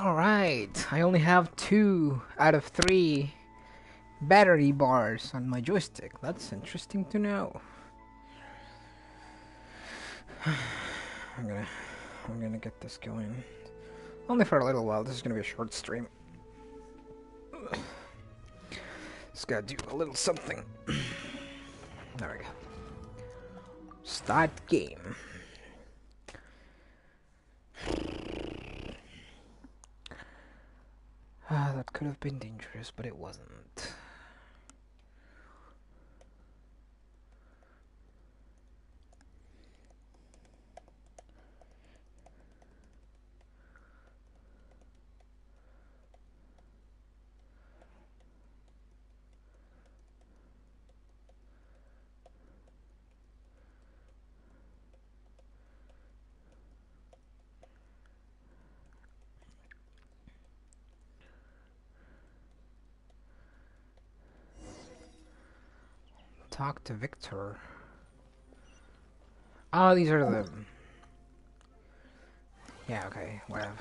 Alright, I only have 2 out of 3 battery bars on my joystick. That's interesting to know. I'm gonna get this going. Only for a little while. This is gonna be a short stream. Just gotta do a little something. There we go. Start game. That could have been dangerous, but it wasn't. Talk to Victor. Oh, these are the... Yeah, okay, whatever.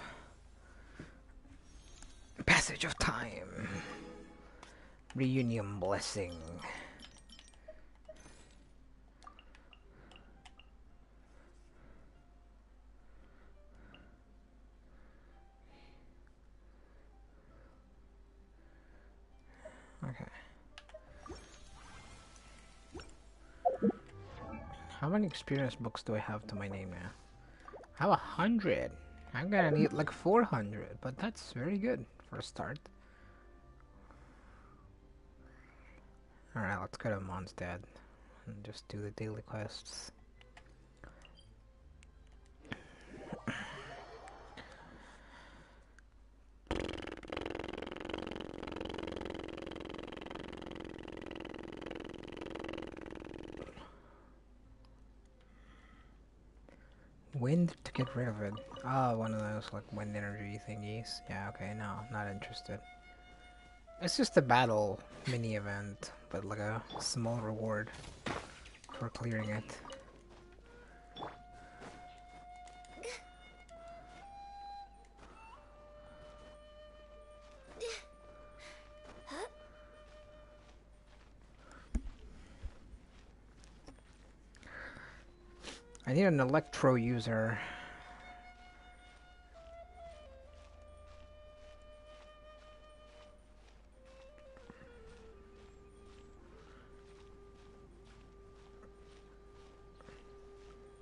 Passage of time. Reunion blessing. Okay. How many experience books do I have to my name now? I have 100. I'm gonna need like 400, but that's very good for a start. Alright, let's go to Mondstadt and just do the daily quests. Wind to get rid of it. Oh, one of those like wind energy thingies. Yeah, okay, no, not interested. It's just a battle mini event, but like a small reward for clearing it. I need an electro user.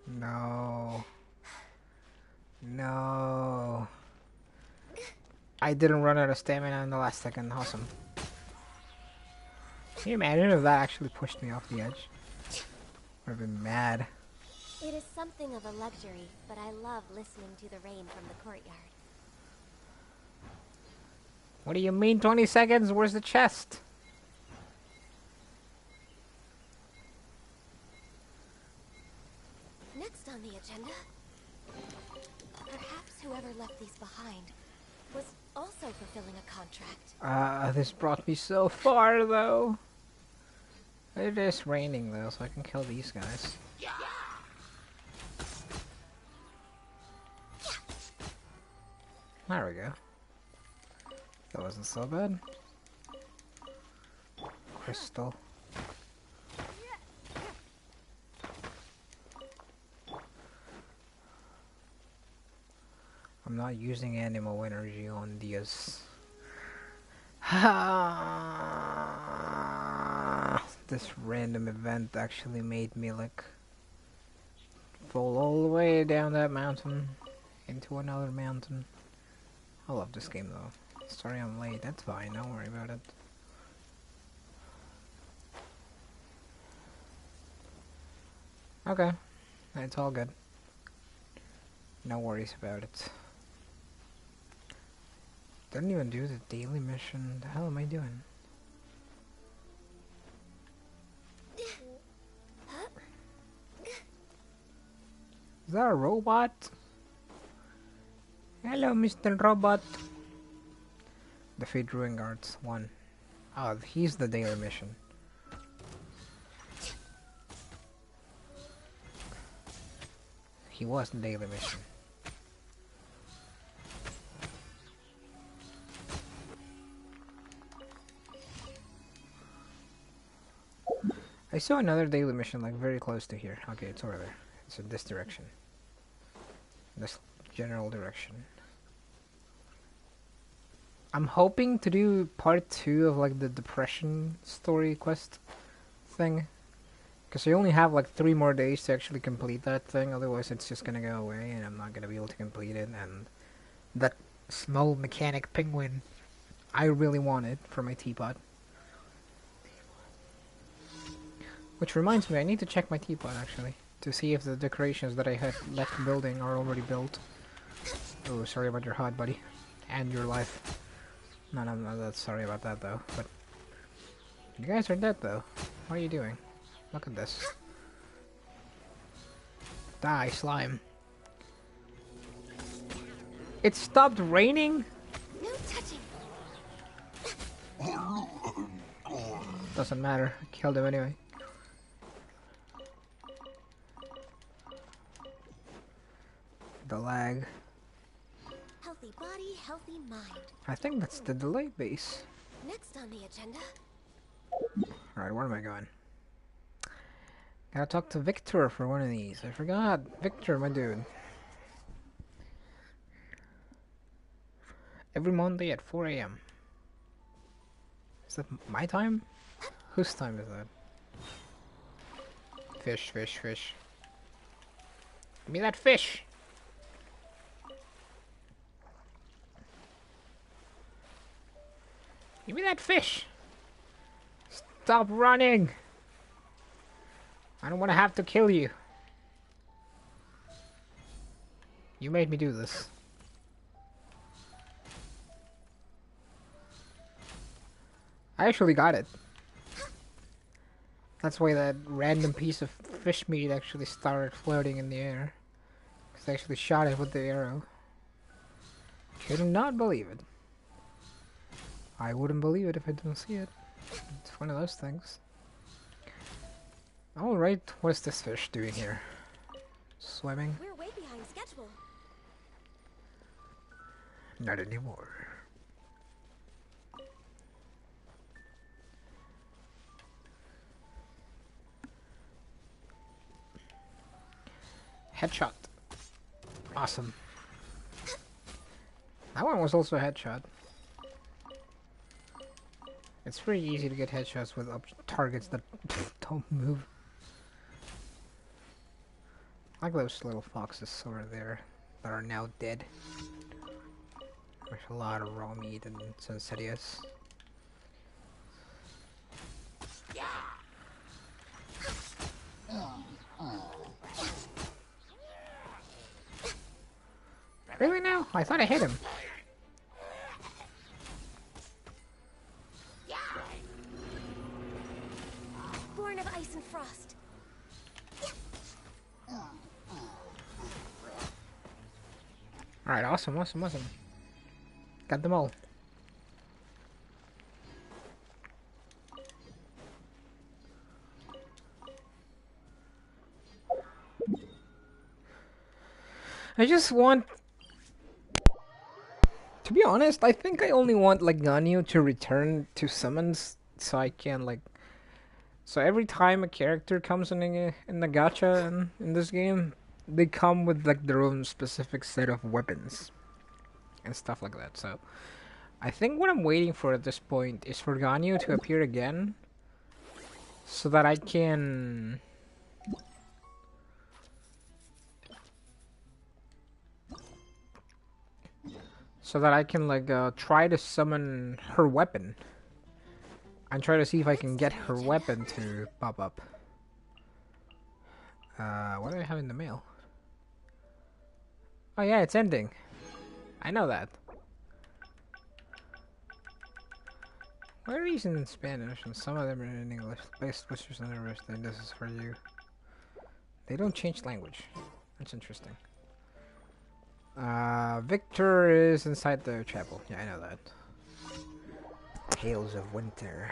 No. No. I didn't run out of stamina in the last second. Awesome. Can you imagine if that actually pushed me off the edge? Would have been mad. It is something of a luxury, but I love listening to the rain from the courtyard. What do you mean 20 seconds? Where's the chest? Next on the agenda, perhaps whoever left these behind was also fulfilling a contract. This brought me so far though. It is raining though, so I can kill these guys. There we go. That wasn't so bad. Crystal. I'm not using animal energy on these. This random event actually made me like fall all the way down that mountain into another mountain. I love this game though. Sorry I'm late, that's fine, don't worry about it. Okay, it's all good. No worries about it. Didn't even do the daily mission. The hell am I doing? Is that a robot? Hello, Mr. Robot. Defeat Ruin Guards 1. Oh, he's the daily mission. He was the daily mission. I saw another daily mission like very close to here. Okay, it's over there. It's in this direction. This general direction. I'm hoping to do part 2 of like the depression story quest thing. Because I only have like 3 more days to actually complete that thing, otherwise it's just gonna go away and I'm not gonna be able to complete it. And that small mechanic penguin I really wanted for my teapot. Which reminds me, I need to check my teapot actually, to see if the decorations that I had left building are already built. Oh, sorry about your HUD, buddy. And your life. No, no, no, that's sorry about that though. But you guys are dead though. What are you doing? Look at this. Die, slime. It stopped raining? No touching. Doesn't matter. I killed him anyway. The lag. Healthy body, healthy mind. I think that's the delay base. Next on the agenda. Alright, where am I going? Gotta talk to Victor for one of these. I forgot. Victor, my dude. Every Monday at 4 a.m. Is that my time? Whose time is that? Fish, fish, fish. Give me that fish! Give me that fish! Stop running! I don't want to have to kill you. You made me do this. I actually got it. That's why that random piece of fish meat actually started floating in the air. Because I actually shot it with the arrow. Could not believe it. I wouldn't believe it if I didn't see it. It's one of those things. Alright, what's this fish doing here? Swimming? We're way behind schedule. Not anymore. Headshot. Awesome. That one was also a headshot. It's pretty easy to get headshots with targets that don't move. Like those little foxes over there that are now dead. There's a lot of raw meat and Sensidious. Really now? I thought I hit him. Born of ice and frost. Alright, awesome, awesome, awesome. Got them all. I just want... To be honest, I think I only want like Ganyu to return to summons so I can like... So every time a character comes in the gacha in this game, they come with like their own specific set of weapons and stuff like that. So I think what I'm waiting for at this point is for Ganyu to appear again, so that I can like try to summon her weapon and try to see if I can get her weapon to pop up. What do I have in the mail? Oh yeah, it's ending. I know that. Why are these in Spanish and some of them are in English? Best wishes and everything. This is for you. They don't change language. That's interesting. Victor is inside the chapel. Yeah, I know that. Tales of Winter.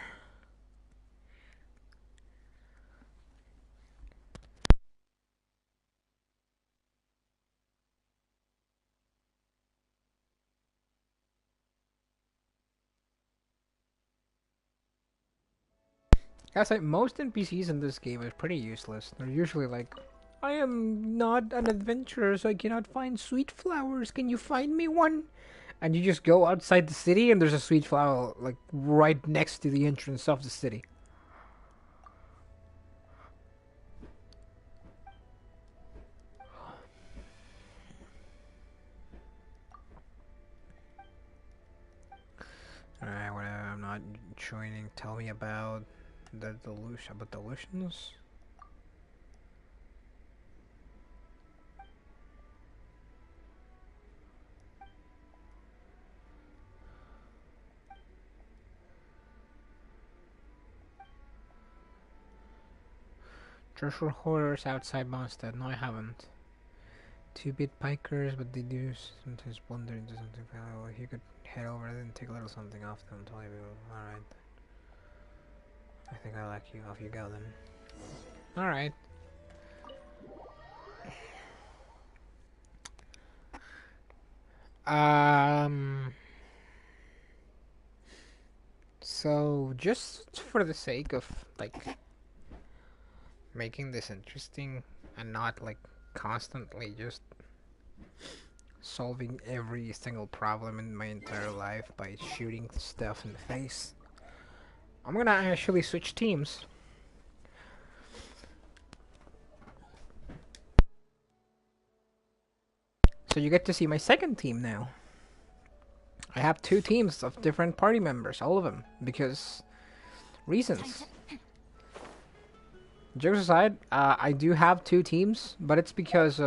That's like most NPCs in this game are pretty useless. They're usually like, I am not an adventurer, so I cannot find sweet flowers. Can you find me one? And you just go outside the city, and there's a sweet flower like right next to the entrance of the city. Alright, whatever. I'm not joining. Tell me about the delusion. About delusions. Treasure hoarders outside Mondstadt. No, I haven't. 2-bit pikers, but they do sometimes blunder into something valuable. You could head over there and take a little something off them. Alright. I think I like you. Off you go then. Alright. So just for the sake of like making this interesting and not like constantly just solving every single problem in my entire life by shooting stuff in the face, I'm gonna actually switch teams. So you get to see my second team now. I have 2 teams of different party members, all of them, because reasons. Jokes aside, I do have 2 teams, but it's because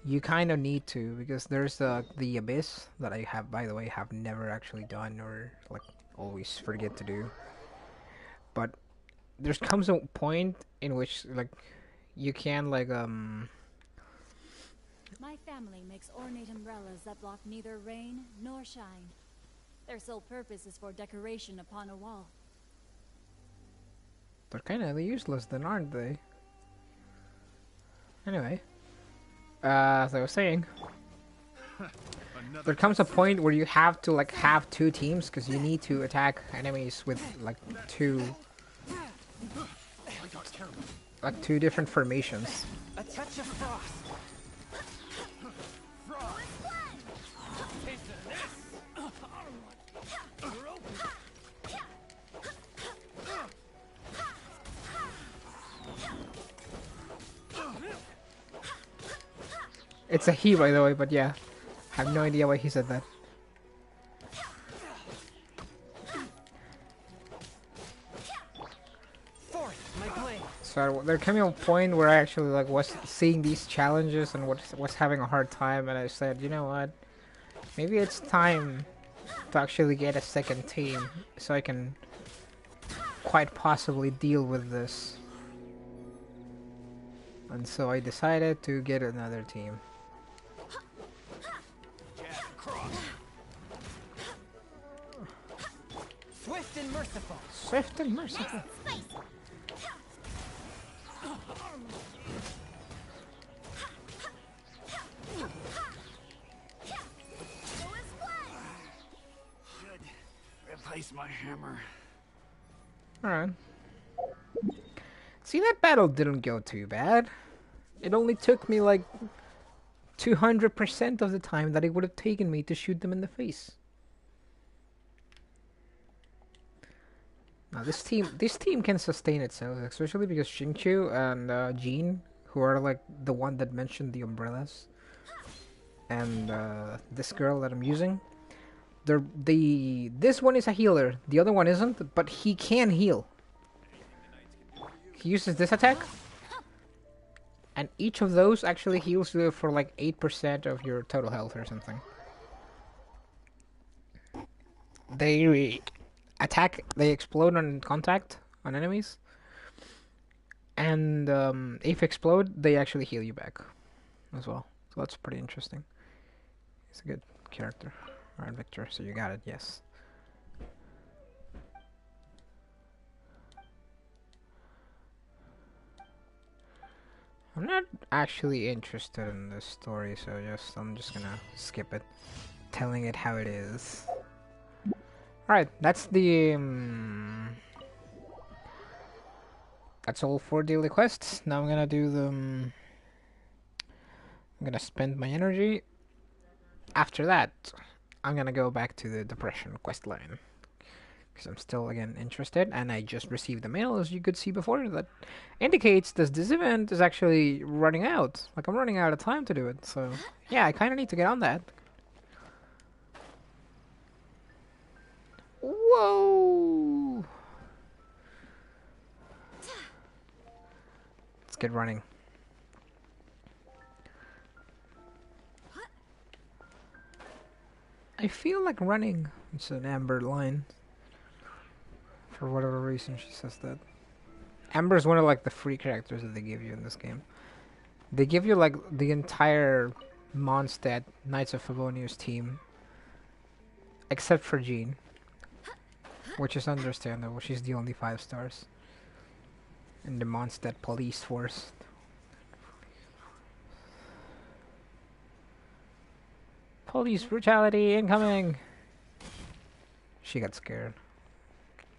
you kind of need to, because there's the abyss that I have, by the way, have never actually done or like always forget to do. But there comes a point in which like you can like My family makes ornate umbrellas that block neither rain nor shine. Their sole purpose is for decoration upon a wall. they're kind of useless then, aren't they? Anyway, as I was saying, there comes a point where you have to like have 2 teams because you need to attack enemies with like 2 different formations. A touch of frost. It's a he, by the way, but yeah, I have no idea why he said that. So there came a point where I actually like was seeing these challenges and was having a hard time, and I said, you know what, maybe it's time to actually get a second team so I can quite possibly deal with this. And so I decided to get another team. Swift and merciful. Swift and merciful. Should replace my hammer. Alright. See, that battle didn't go too bad. It only took me like 200% of the time that it would have taken me to shoot them in the face. Now this team can sustain itself, especially because Xingqiu and Jean, who are like the one that mentioned the umbrellas, and this girl that I'm using, this one is a healer, the other one isn't, but he can heal. He uses this attack, and each of those actually heals you for like 8% of your total health or something. They explode on contact on enemies, and if explode, they actually heal you back as well. So that's pretty interesting. He's a good character. Alright, Victor, so you got it, yes. I'm not actually interested in this story, so I'm just gonna skip it, telling it how it is. Alright, that's the... that's all for daily quests. Now I'm gonna do the... I'm gonna spend my energy. After that, I'm gonna go back to the depression quest line. Because I'm still, again, interested. And I just received a mail, as you could see before, that indicates that this event is actually running out. Like, I'm running out of time to do it. So, yeah, I kind of need to get on that. Whoa! Let's get running. I feel like running. It's an Amber line. For whatever reason, she says that. Amber is one of like the free characters that they give you in this game. They give you like the entire Mondstadt Knights of Favonius team, except for Jean, which is understandable. She's the only 5 stars in the Mondstadt police force. Police brutality incoming! She got scared.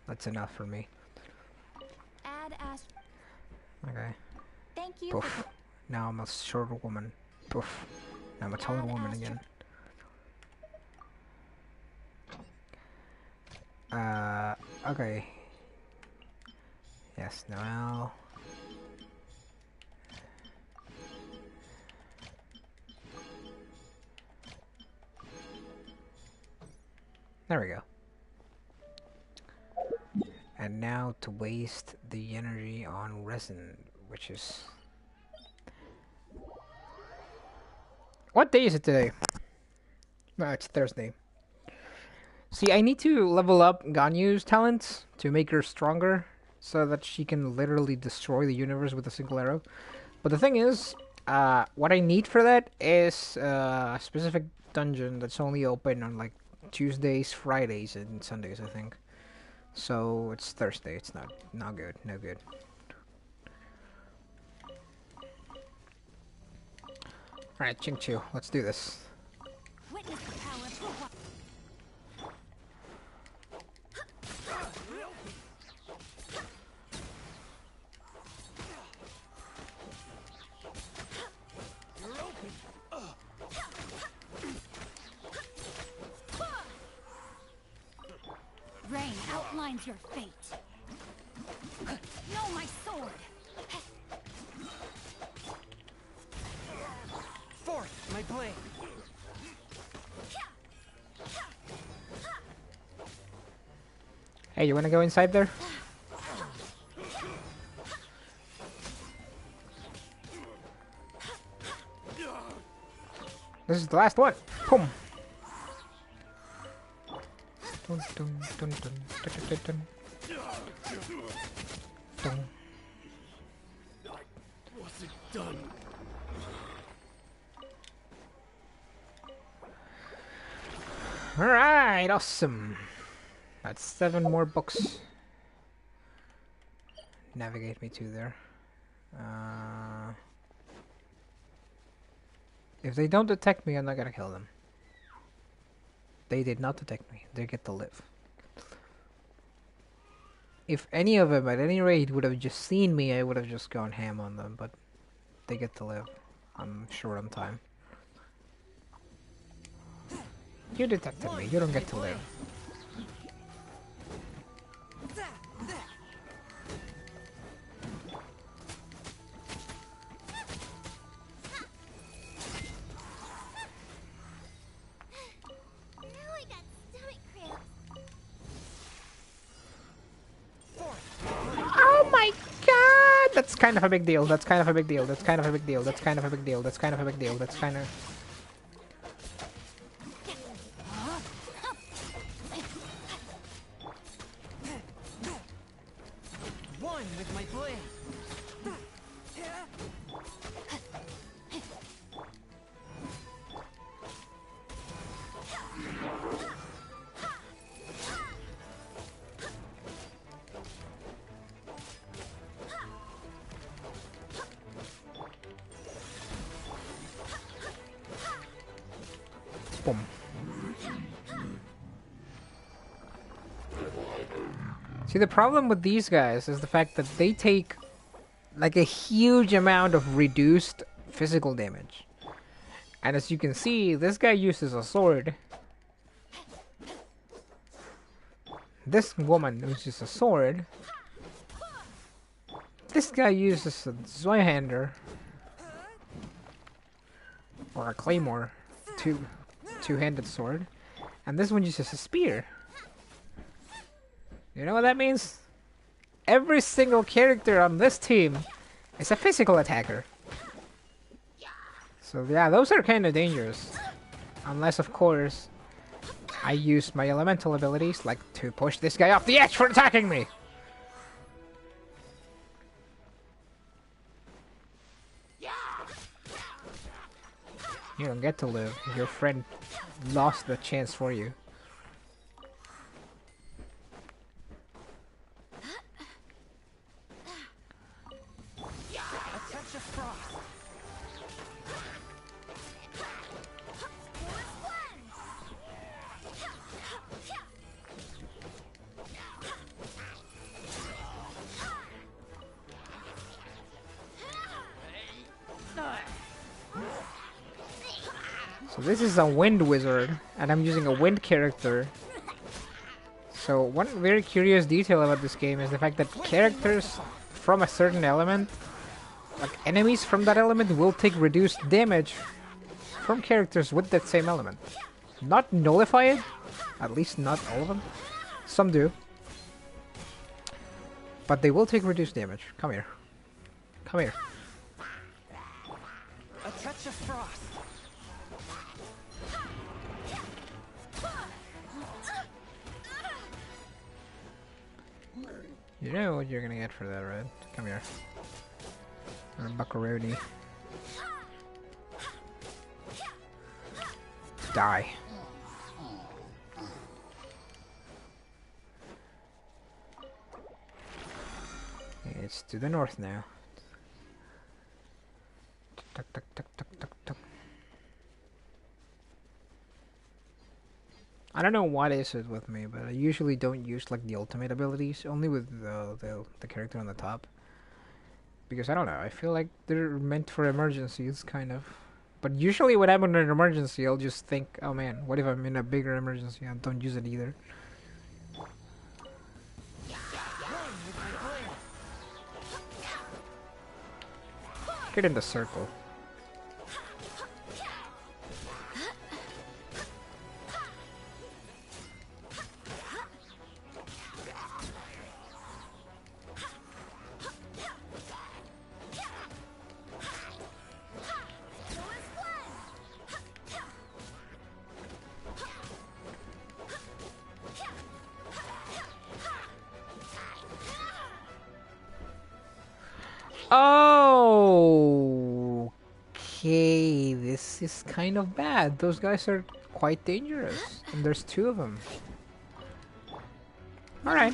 That's enough for me. Okay. Thank you. Poof. Now I'm a short woman. Poof. Now I'm a tall woman again. Okay. Yes, Noel. There we go. And now to waste the energy on resin, which is... What day is it today? No, it's Thursday. See, I need to level up Ganyu's talents to make her stronger, so that she can literally destroy the universe with a single arrow. But the thing is, what I need for that is a specific dungeon that's only open on like Tuesdays, Fridays, and Sundays, I think. So it's Thursday. It's not good. No good. All right, Ching-Chu, let's do this. Witness the power of Rain outlines your fate. No, my sword. Forth, my blade. Hey, you wanna go inside there? This is the last one. Boom. Dun, dun, dun, dun, dun, dun, dun. Dun. What's it done? Alright, awesome. That's 7 more books. Navigate me to there. If they don't detect me, I'm not gonna kill them. They did not detect me. They get to live. If any of them, at any rate, would have just seen me, I would have just gone ham on them, but they get to live. I'm short on time. You detected me. You don't get to live. Oh my god! That's kind of a big deal. That's kind of a big deal. That's kind of a big deal. That's kind of a big deal. That's kind of a big deal. That's kind of... One with my blade. Boom. See, the problem with these guys is the fact that they take like a huge amount of reduced physical damage. And as you can see, this guy uses a sword. This woman uses a sword. This guy uses a Zweihander. Or a claymore. Two-handed sword. And this one uses a spear. You know what that means? Every single character on this team is a physical attacker. So yeah, those are kind of dangerous. Unless, of course, I use my elemental abilities, like to push this guy off the edge for attacking me! You don't get to live. Your friend lost the chance for you. A touch of frost. So this is a wind wizard, and I'm using a wind character. So one very curious detail about this game is the fact that characters from a certain element, like enemies from that element, will take reduced damage from characters with that same element. Not nullify it, at least not all of them. Some do. But they will take reduced damage. Come here. Come here. A touch of frost. You know what you're gonna get for that, right? Come here. Or buckaroni. Die. It's to the north now. Tuck, tuck, tuck, tuck, tuck, tuck. I don't know what is it with me, but I usually don't use like the ultimate abilities, only with the character on the top. Because I don't know, I feel like they're meant for emergencies, kind of. But usually when I'm in an emergency, I'll just think, oh man, what if I'm in a bigger emergency? I don't use it either. Get in the circle. Oh, okay, this is kind of bad. Those guys are quite dangerous, and there's two of them. All right.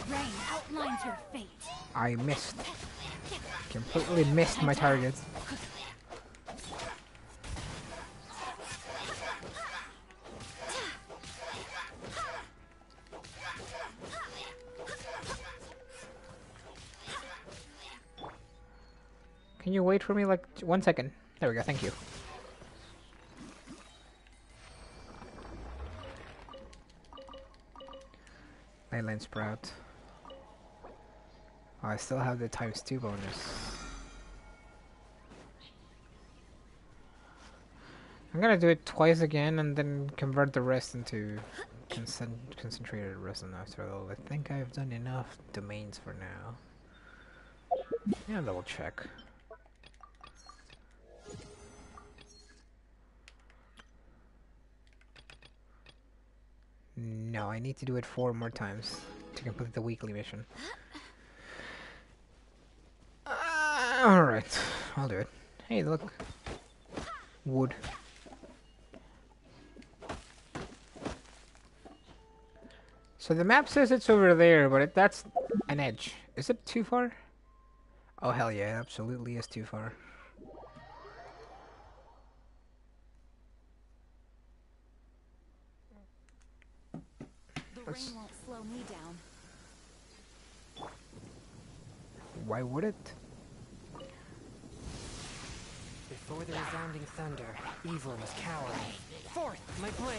Rain outlines your fate. I missed. Completely missed my target. Can you wait for me like 1 second? There we go, thank you. Leyline Sprout. Oh, I still have the ×2 bonus. I'm gonna do it twice again and then convert the rest into concentrated resin after all. I think I've done enough domains for now. Yeah, double check. No, I need to do it 4 more times to complete the weekly mission. Alright, I'll do it. Hey, look. Wood. So the map says it's over there, but that's an edge. Is it too far? Oh hell yeah, it absolutely is too far. rain won't slow me down. Why would it? Before the resounding thunder, evil was cowering. Forth, my blade!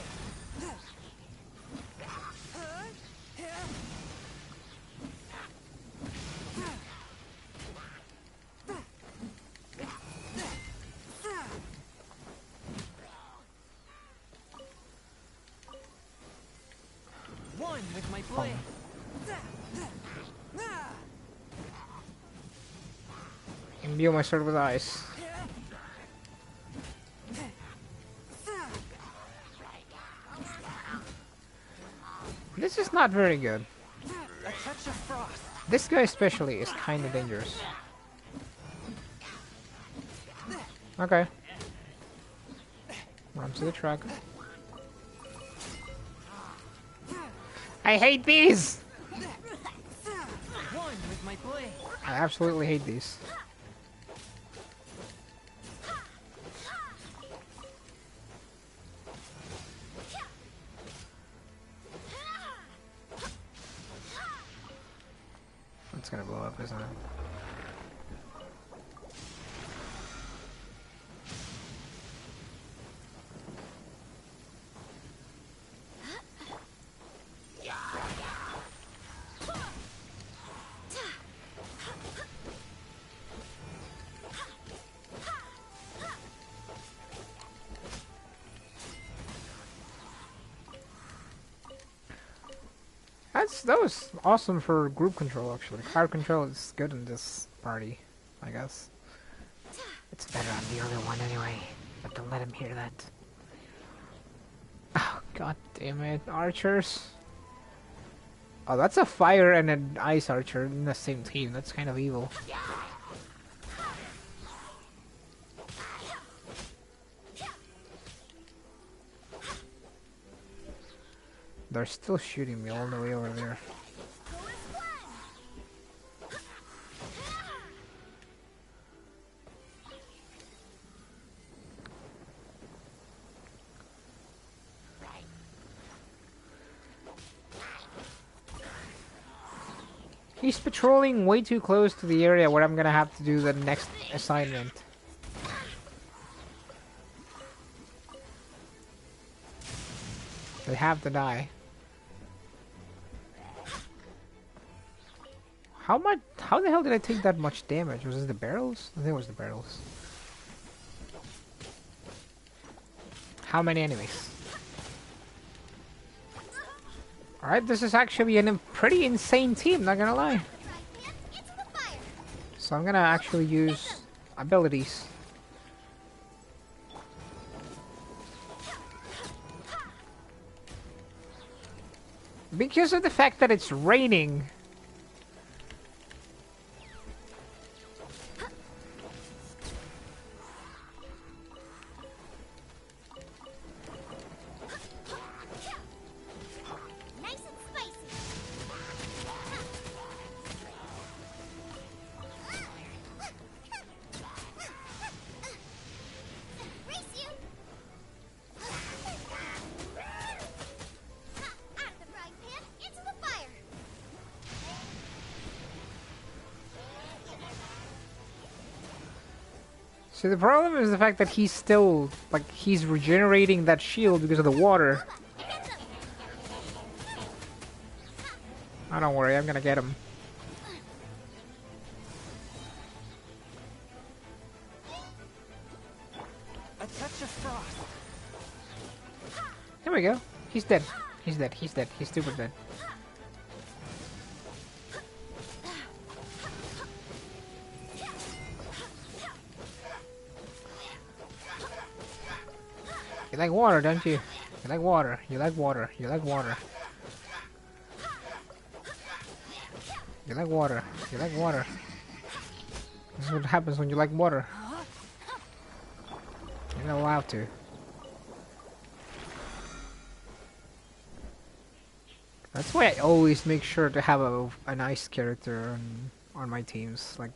One with my blade! Imbue my sword with ice. This is not very good. A touch of frost! This guy especially is kind of dangerous. Okay. Run to the track. I hate these! One with my blade! I absolutely hate these. It's gonna blow up, isn't it? That was awesome for group control actually. Crowd control is good in this party, I guess. It's better on the other one anyway, but don't let him hear that. Oh god damn it, archers. Oh, that's a fire and an ice archer in the same team. That's kind of evil. They're still shooting me all the way over there. He's patrolling way too close to the area where I'm gonna have to do the next assignment. They have to die. How the hell did I take that much damage? Was it the barrels? I think it was the barrels. How many enemies? Alright, this is actually a pretty insane team, not gonna lie. So I'm gonna actually use abilities. Because of the fact that it's raining. See, the problem is the fact that he's still, like, he's regenerating that shield because of the water. Oh, don't worry, I'm gonna get him. A touch of frost! There we go. He's dead. He's dead. He's dead. He's super dead. You like water, don't you? You like water. You like water. You like water. You like water. You like water. This is what happens when you like water. You're not allowed to. That's why I always make sure to have a nice character on my teams. Like,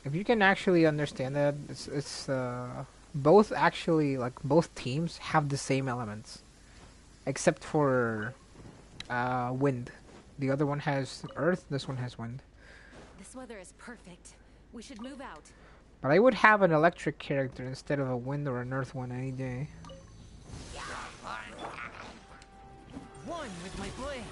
if you can actually understand that, it's both actually, like, both teams have the same elements, except for wind. The other one has earth, this one has wind. This weather is perfect. We should move out. But I would have an electric character instead of a wind or an earth one any day. One with my blade.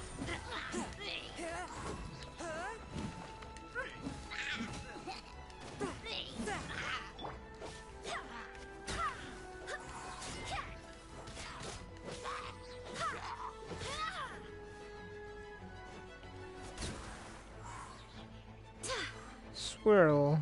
Swirl.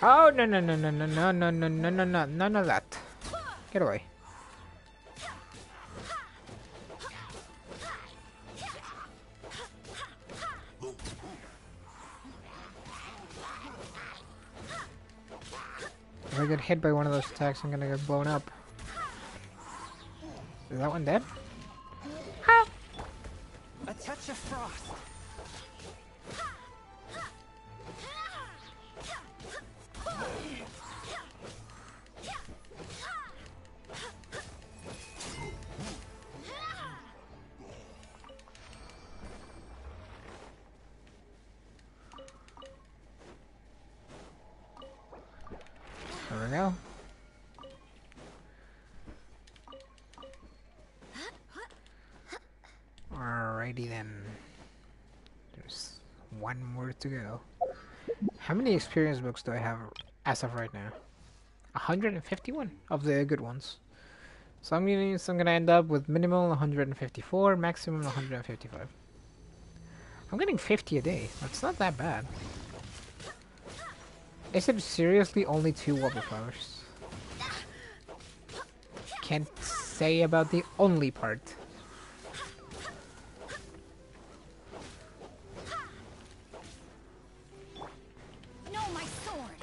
Oh no no no no no no no no no no no none of that. Get away. If I get hit by one of those attacks, I'm gonna get blown up. Is that one dead? Ha! A touch of frost. There we go. Alrighty then. There's one more to go. How many experience books do I have as of right now? 151 of the good ones. So I'm gonna end up with minimal 154, maximum 155. I'm getting 50 a day. That's not that bad. Is it seriously only 2 wildflowers? Can't say about the only part. No, my sword.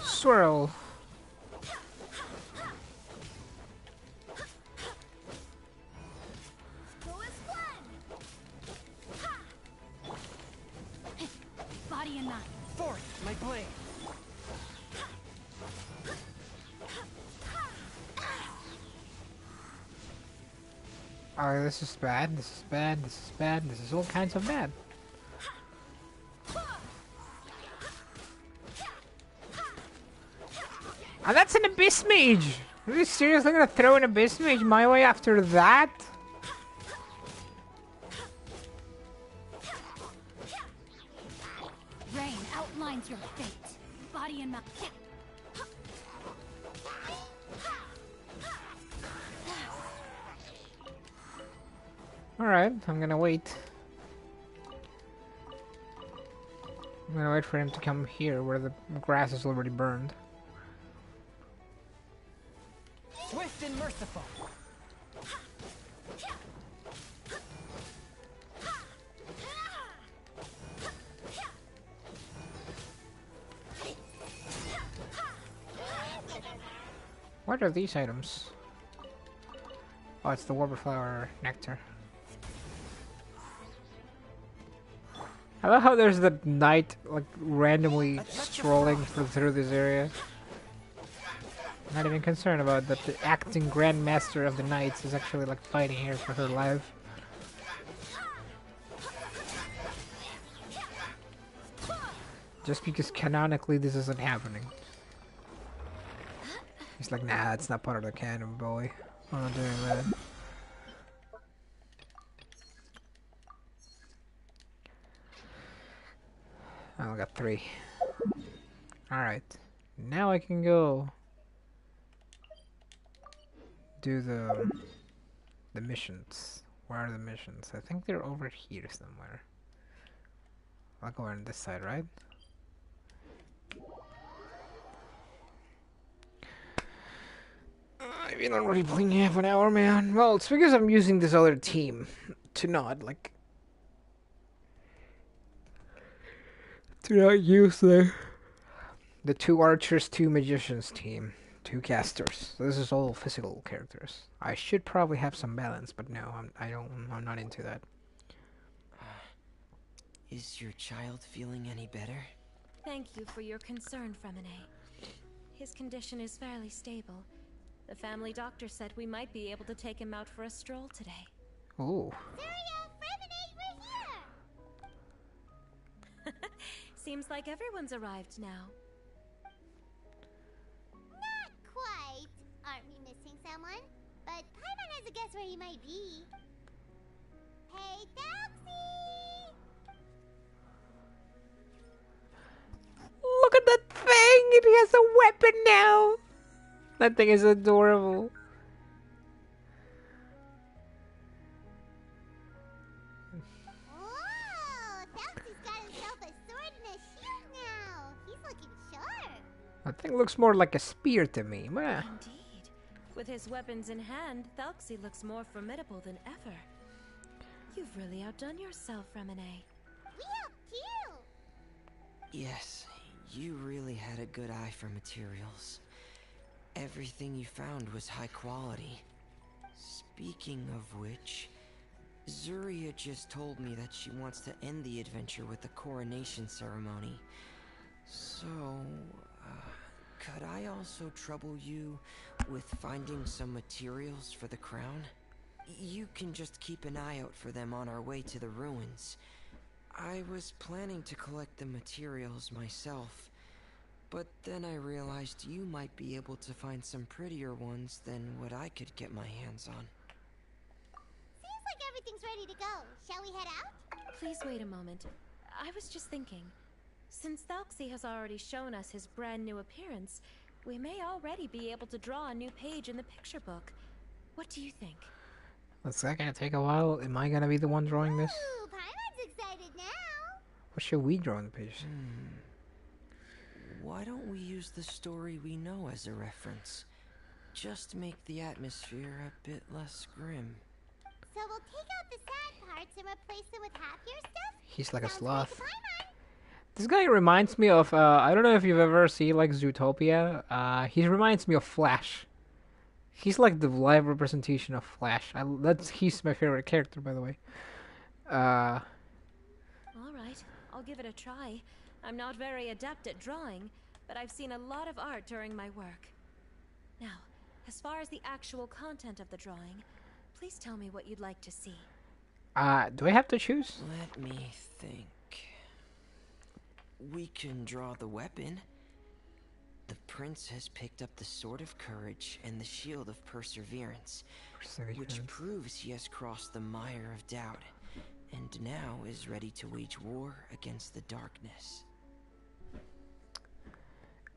Swirl. Body and knife. Forth, my blade. Oh, this is bad, this is bad, this is bad, this is all kinds of bad. And that's an Abyss Mage! Are you seriously gonna throw an Abyss Mage my way after that? Rain outlines your fate. Body and mouth. Alright, I'm gonna wait. I'm gonna wait for him to come here where the grass is already burned. Swift and merciful. What are these items? Oh, it's the Warbleflower Nectar. I love how there's the knight, like, randomly strolling through this area. Not even concerned about that the acting Grandmaster of the Knights is actually, like, fighting here for her life. Just because canonically this isn't happening. He's like, nah, it's not part of the canon, boy. I'm not doing that. I only got 3. Alright. Now I can go do the missions. Where are the missions? I think they're over here somewhere. I'll go on this side, right? I've been already playing half an hour, man. Well, it's because I'm using this other team to not, like... to not use the 2 archers, 2 magicians team. Two casters. So this is all physical characters. I should probably have some balance, but no, I don't. I'm not into that. Is your child feeling any better? Thank you for your concern, Fremine. His condition is fairly stable. The family doctor said we might be able to take him out for a stroll today. Oh. Surya, Fremine, we're here! Seems like everyone's arrived now. Not quite. Aren't we missing someone? But Paimon has a guess where he might be. Hey, Doxy! Look at that thing! It has a weapon now! That thing is adorable. Whoa! Doxy's got himself a sword and a shield now. He's looking sharp. That thing looks more like a spear to me. Meh. Indeed. With his weapons in hand, Thalxi looks more formidable than ever. You've really outdone yourself, Fremine. We helped you. Yes, you really had a good eye for materials. Everything you found was high quality. Speaking of which, Zuria just told me that she wants to end the adventure with the coronation ceremony. So, could I also trouble you with finding some materials for the crown? You can just keep an eye out for them on our way to the ruins. I was planning to collect the materials myself, but then I realized you might be able to find some prettier ones than what I could get my hands on. Seems like everything's ready to go. Shall we head out? Please wait a moment. I was just thinking. Since Thalxi has already shown us his brand new appearance, we may already be able to draw a new page in the picture book. What do you think? Is that gonna take a while? Am I gonna be the one drawing this? Ooh, Paimon's excited now. What should we draw on the page? Why don't we use the story we know as a reference? Just make the atmosphere a bit less grim. So we'll take out the sad parts and replace them with happier stuff? He's like a Sounds sloth. Great to Paimon. This guy reminds me of, I don't know if you've ever seen, like, Zootopia. He reminds me of Flash. He's like the live representation of Flash. He's my favorite character, by the way. All right, I'll give it a try. I'm not very adept at drawing, but I've seen a lot of art during my work. Now, as far as the actual content of the drawing, please tell me what you'd like to see. Do I have to choose? Let me think. We can draw the weapon. The prince has picked up the Sword of Courage and the Shield of Perseverance, which proves he has crossed the mire of doubt, and now is ready to wage war against the darkness.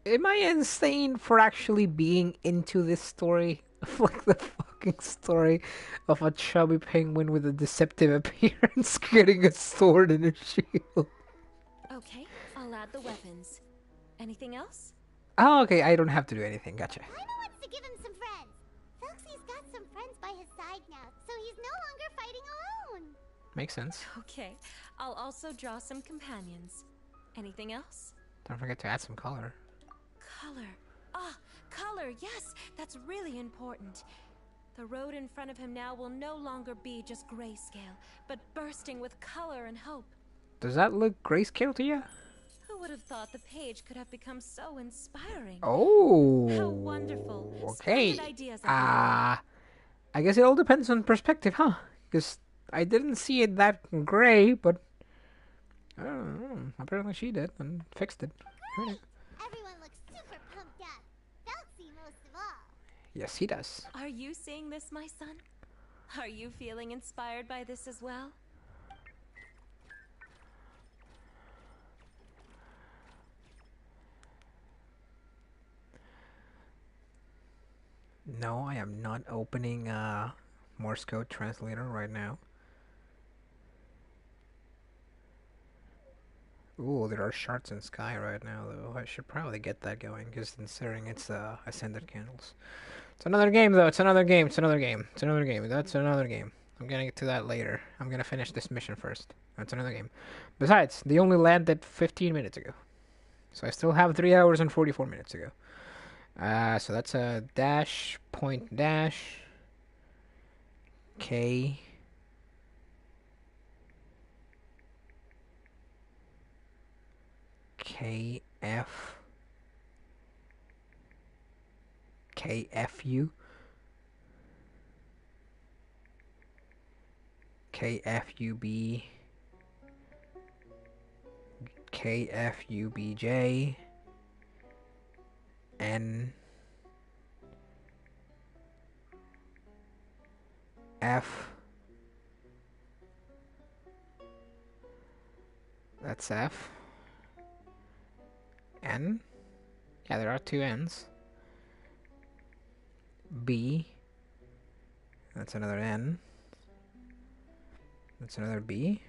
Am I insane for actually being into this story? Like the fucking story of a chubby penguin with a deceptive appearance getting a sword and a shield. Okay, I'll add the weapons. Anything else? Oh, okay, I don't have to do anything. Gotcha. Paimon wants to give him some friends. Felxie's got some friends by his side now, so he's no longer fighting alone. Makes sense. Okay, I'll also draw some companions. Anything else? Don't forget to add some color. Color. Ah, color, yes, that's really important. The road in front of him now will no longer be just grayscale, but bursting with color and hope. Does that look grayscale to you? Who would have thought the page could have become so inspiring? Oh. How wonderful. Okay. Splendid ideas ahead. I guess it all depends on perspective, huh? Because I didn't see it that gray, but I don't know. Apparently she did and fixed it. Great! Everyone looks super pumped up. Felxie most of all. Yes, he does. Are you seeing this, my son? Are you feeling inspired by this as well? No, I am not opening Morse code translator right now. Ooh, there are shards in sky right now, though. I should probably get that going, because considering it's ascended candles. It's another game, though. It's another game. It's another game. It's another game. That's another game. I'm gonna get to that later. I'm gonna finish this mission first. That's another game. Besides, they only landed 15 minutes ago. So I still have 3 hours and 44 minutes to go. So that's a dash, point dash, K, K, F, K, F, U, K, F, U, B, K, F, U, B, J, N, F, that's F, N, yeah, there are two N's, B, that's another N, that's another B.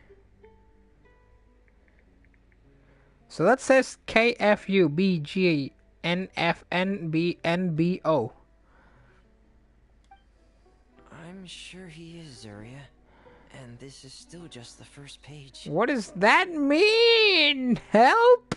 So that says K, F, U, B, G, N, F, N, B, N, B, O. I'm sure he is, Zarya. And this is still just the first page. What does that mean? Help!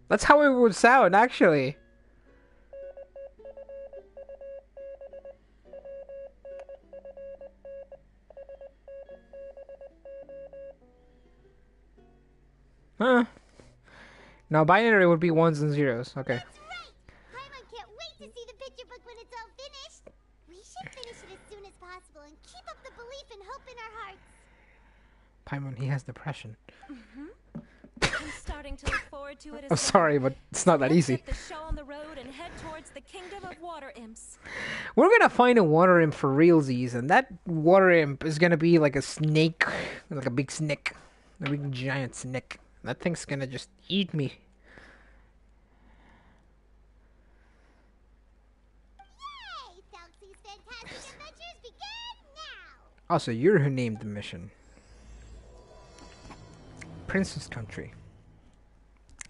That's how it would sound, actually. Huh. Now binary would be ones and zeros. Okay. That's right! Paimon can't wait to see the picture book when it's all finished. We should finish it as soon as possible and keep up the belief and hope in our hearts. Paimon, he has depression. I'm starting to look forward to it as I'm sorry, but it's not that Let's easy. get the show on the road and head towards the kingdom of water imps. We're gonna find a water imp for realsies, and that water imp is gonna be like a snake, like a big snake, a big giant snake. That thing's gonna just eat me. Yay! Galaxy's fantastic adventures begin now! Also, you're who named the mission. Princess Country.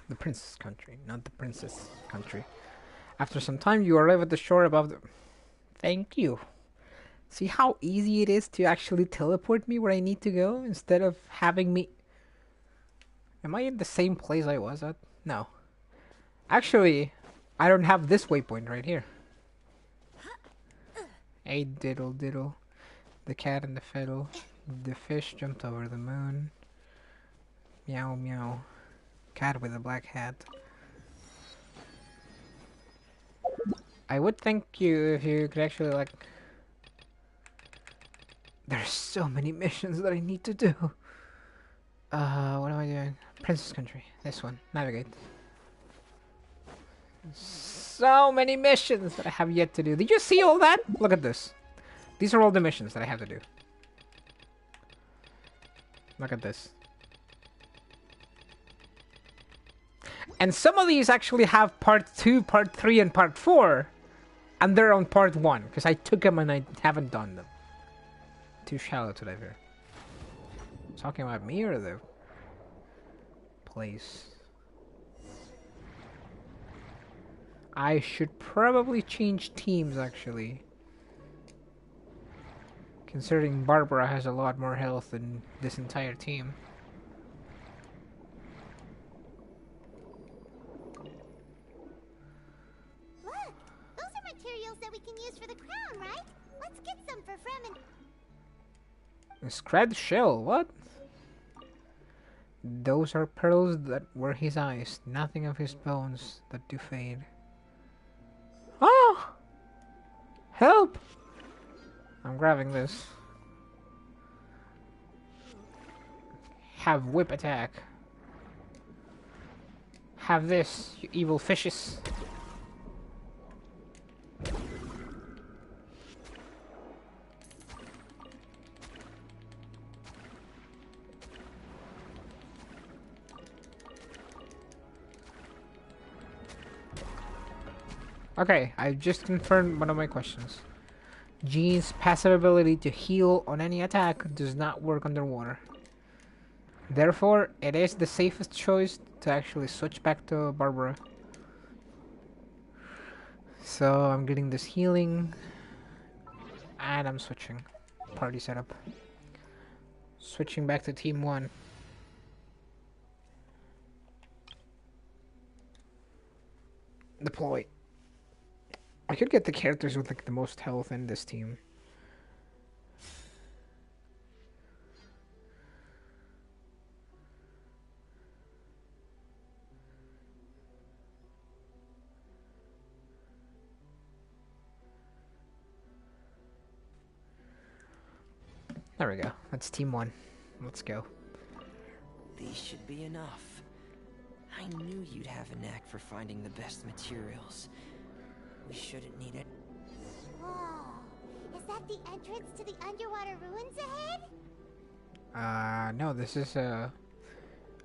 The Princess Country, not the Princess Country. After some time, you arrive at the shore above the... Thank you. See how easy it is to actually teleport me where I need to go instead of having me... Am I in the same place I was at? No. Actually, I don't have this waypoint right here. Hey diddle diddle. The cat and the fiddle. The fish jumped over the moon. Meow meow. Cat with a black hat. I would thank you if you could actually like... There's so many missions that I need to do. What am I doing? Princess Country. This one. Navigate. So many missions that I have yet to do. Did you see all that? Look at this. These are all the missions that I have to do. Look at this. And some of these actually have part 2, part 3, and part 4. And they're on part 1. Because I took them and I haven't done them. Too shallow to dive here. Talking about me or the place? I should probably change teams actually. Considering Barbara has a lot more health than this entire team. Look! Those are materials that we can use for the crown, right? Let's get some for Fremen. A scratch shell, what? Those are pearls that were his eyes, nothing of his bones that do fade. Oh! Help! I'm grabbing this. Have whip attack. Have this, you evil fishes. Okay, I just confirmed one of my questions. Jean's passive ability to heal on any attack does not work underwater. Therefore, it is the safest choice to actually switch back to Barbara. So I'm getting this healing, and I'm switching. Party setup. Switching back to Team 1. Deploy. I could get the characters with like the most health in this team. There we go. That's Team 1. Let's go. These should be enough. I knew you'd have a knack for finding the best materials. We shouldn't need it. Whoa. Is that the entrance to the underwater ruins ahead? No, this is an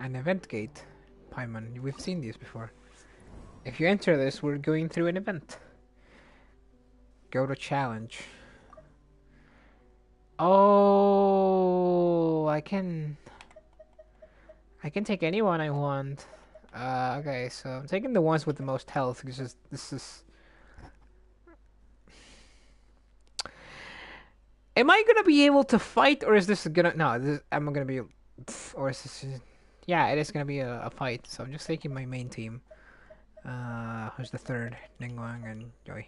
event gate, Paimon. We've seen these before. If you enter this, we're going through an event. Go to challenge. Oh, I can take anyone I want. Okay, so I'm taking the ones with the most health because this is. Am I gonna be able to fight, or is this gonna? No, I'm gonna be, or is this? Yeah, it is gonna be a fight. So I'm just taking my main team. Who's the third? Ningguang and Joy.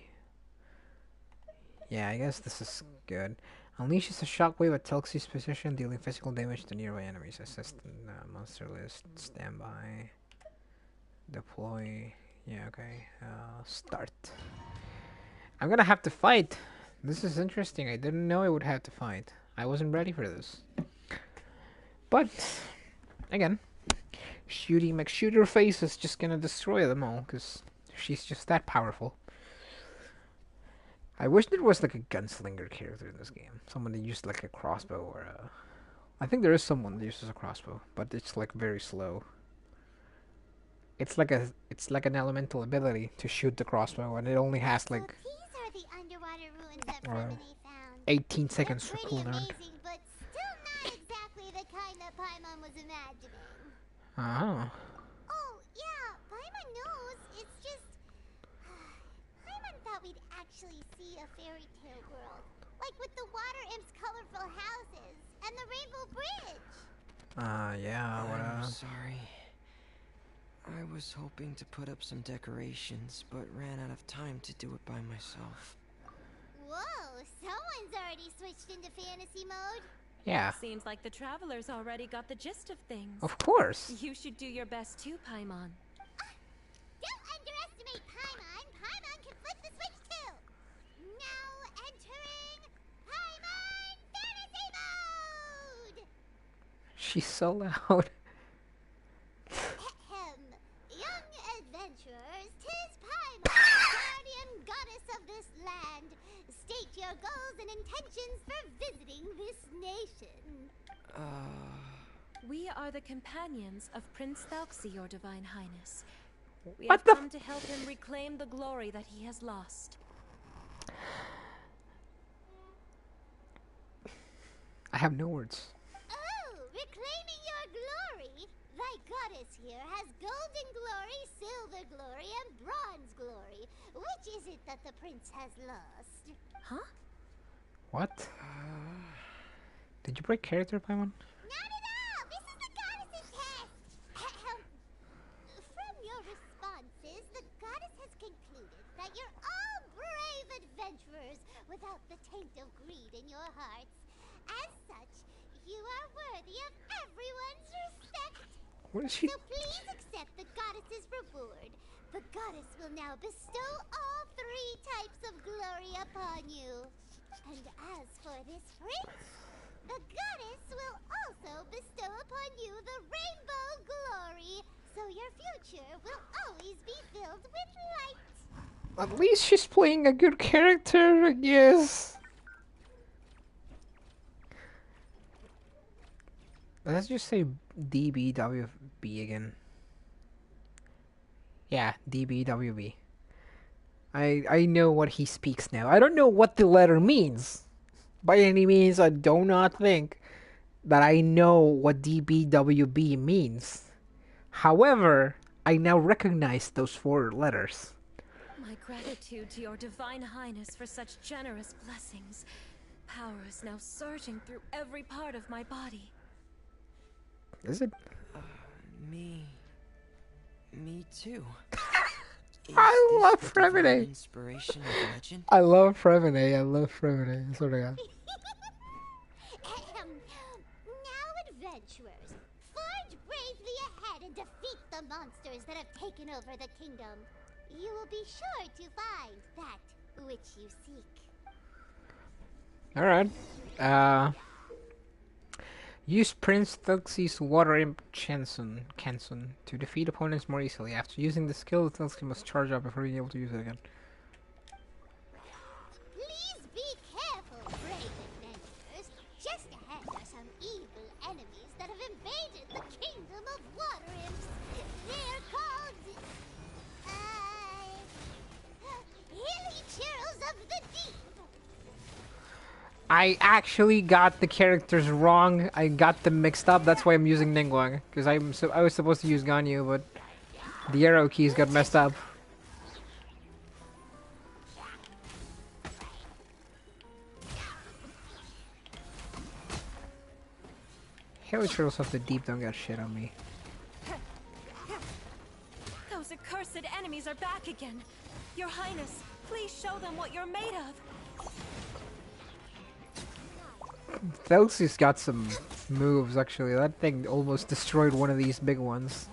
Yeah, I guess this is good. Unleashes a shockwave at Telxi's position, dealing physical damage to nearby enemies. Assist monster list. Standby. Deploy. Yeah, okay. Start. I'm gonna have to fight. This is interesting. I didn't know I would have to fight. I wasn't ready for this. But, again, Shooty McShooterface is just gonna destroy them all, because she's just that powerful. I wish there was like a gunslinger character in this game. Someone that used like a crossbow or a... I think there is someone that uses a crossbow, but it's like very slow. It's like an elemental ability to shoot the crossbow, and it only has like So these are the underwater ruins that Premone found. 18 They're seconds for pretty cooldown. amazing, but still not exactly the kind that Paimon was imagining. Oh. Oh, yeah, Paimon knows. It's just... Paimon thought we'd actually see a fairy tale world. Like with the water imp's colorful houses and the rainbow bridge. Yeah, I'm sorry. I was hoping to put up some decorations, but ran out of time to do it by myself. Whoa, someone's already switched into fantasy mode. Yeah, Seems like the travelers already got the gist of things. of course. You should do your best too, Paimon. Don't underestimate Paimon. Paimon can flip the switch too. Now entering Paimon fantasy mode. She's so loud. Ahem. Young adventurers, 'tis Paimon, guardian goddess of this land. State your goals and intentions for visiting this nation. We are the companions of Prince Thalxi, your divine highness. We What have the come to help him reclaim the glory that he has lost. I have no words. Oh, reclaiming your glory. Thy goddess here has golden glory, silver glory, and bronze glory. Which is it that the prince has lost? Huh? What? Did you break character, Paimon? Not at all! This is the goddess's test! Ahem. From your responses, the goddess has concluded that you're all brave adventurers without the taint of greed in your hearts. As such, you are worthy of everyone's respect. What is she? So please accept the goddess's reward. The goddess will now bestow all 3 types of glory upon you. And as for this prince, the goddess will also bestow upon you the rainbow glory, so your future will always be filled with light. At least she's playing a good character, I guess. Let's just say DBWB again. Yeah, DBWB. I know what he speaks now. I don't know what the letter means. By any means, I do not think that I know what DBWB means. However, I now recognize those 4 letters. My gratitude to your divine highness for such generous blessings. Power is now surging through every part of my body. Is it? Me too. Is I love this the divine Fremine. inspiration of legend? I love Fremine. I love Fremine. I swear to God. Now, adventurers, forge bravely ahead and defeat the monsters that have taken over the kingdom. You will be sure to find that which you seek. Alright. Use Prince Thuxey's Water Imp Chanson to defeat opponents more easily. After using the skill, Thuxey must charge up before being able to use it again. Please be careful, brave adventurers. Just ahead are some evil enemies that have invaded the kingdom of water imps. They're called... Hilly Churls of the Deep. I actually got the characters wrong. I got them mixed up. That's why I'm using Ningguang. Because I was supposed to use Ganyu, but the arrow keys got messed up. Hilly Turtles of the Deep don't got shit on me. Those accursed enemies are back again. Your Highness, please show them what you're made of. Thuxey's got some moves, actually. That thing almost destroyed one of these big ones.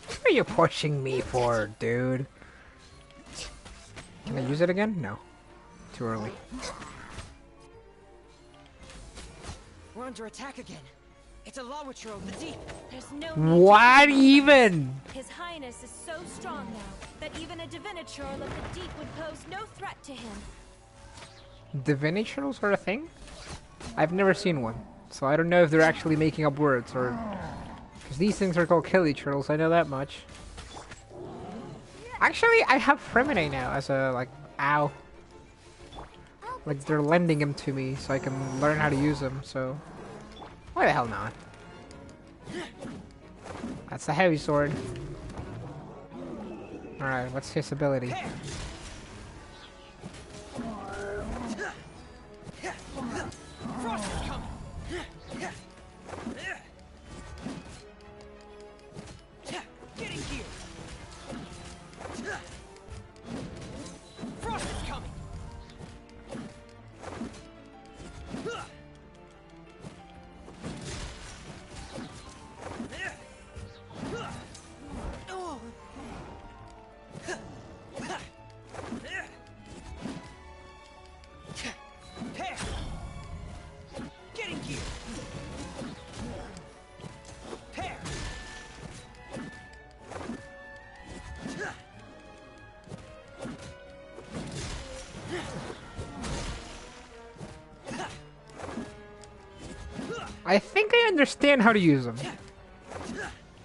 What are you pushing me for, dude? Can I use it again? No. Too early. We're under attack again. It's a Lawitcher of the Deep. There's no need What to even? His Highness is so strong now that even a Diviniture of the Deep would pose no threat to him. Divinity are a thing? I've never seen one, so I don't know if they're actually making up words or... Because these things are called Killy Turtles, I know that much. Actually, I have Fremine now as a, like, ow. Like, they're lending him to me so I can learn how to use them, so... Why the hell not? That's the heavy sword. Alright, what's his ability? Frost is coming. Get in gear. Frost is coming. Get in gear. Pair. I think I understand how to use them.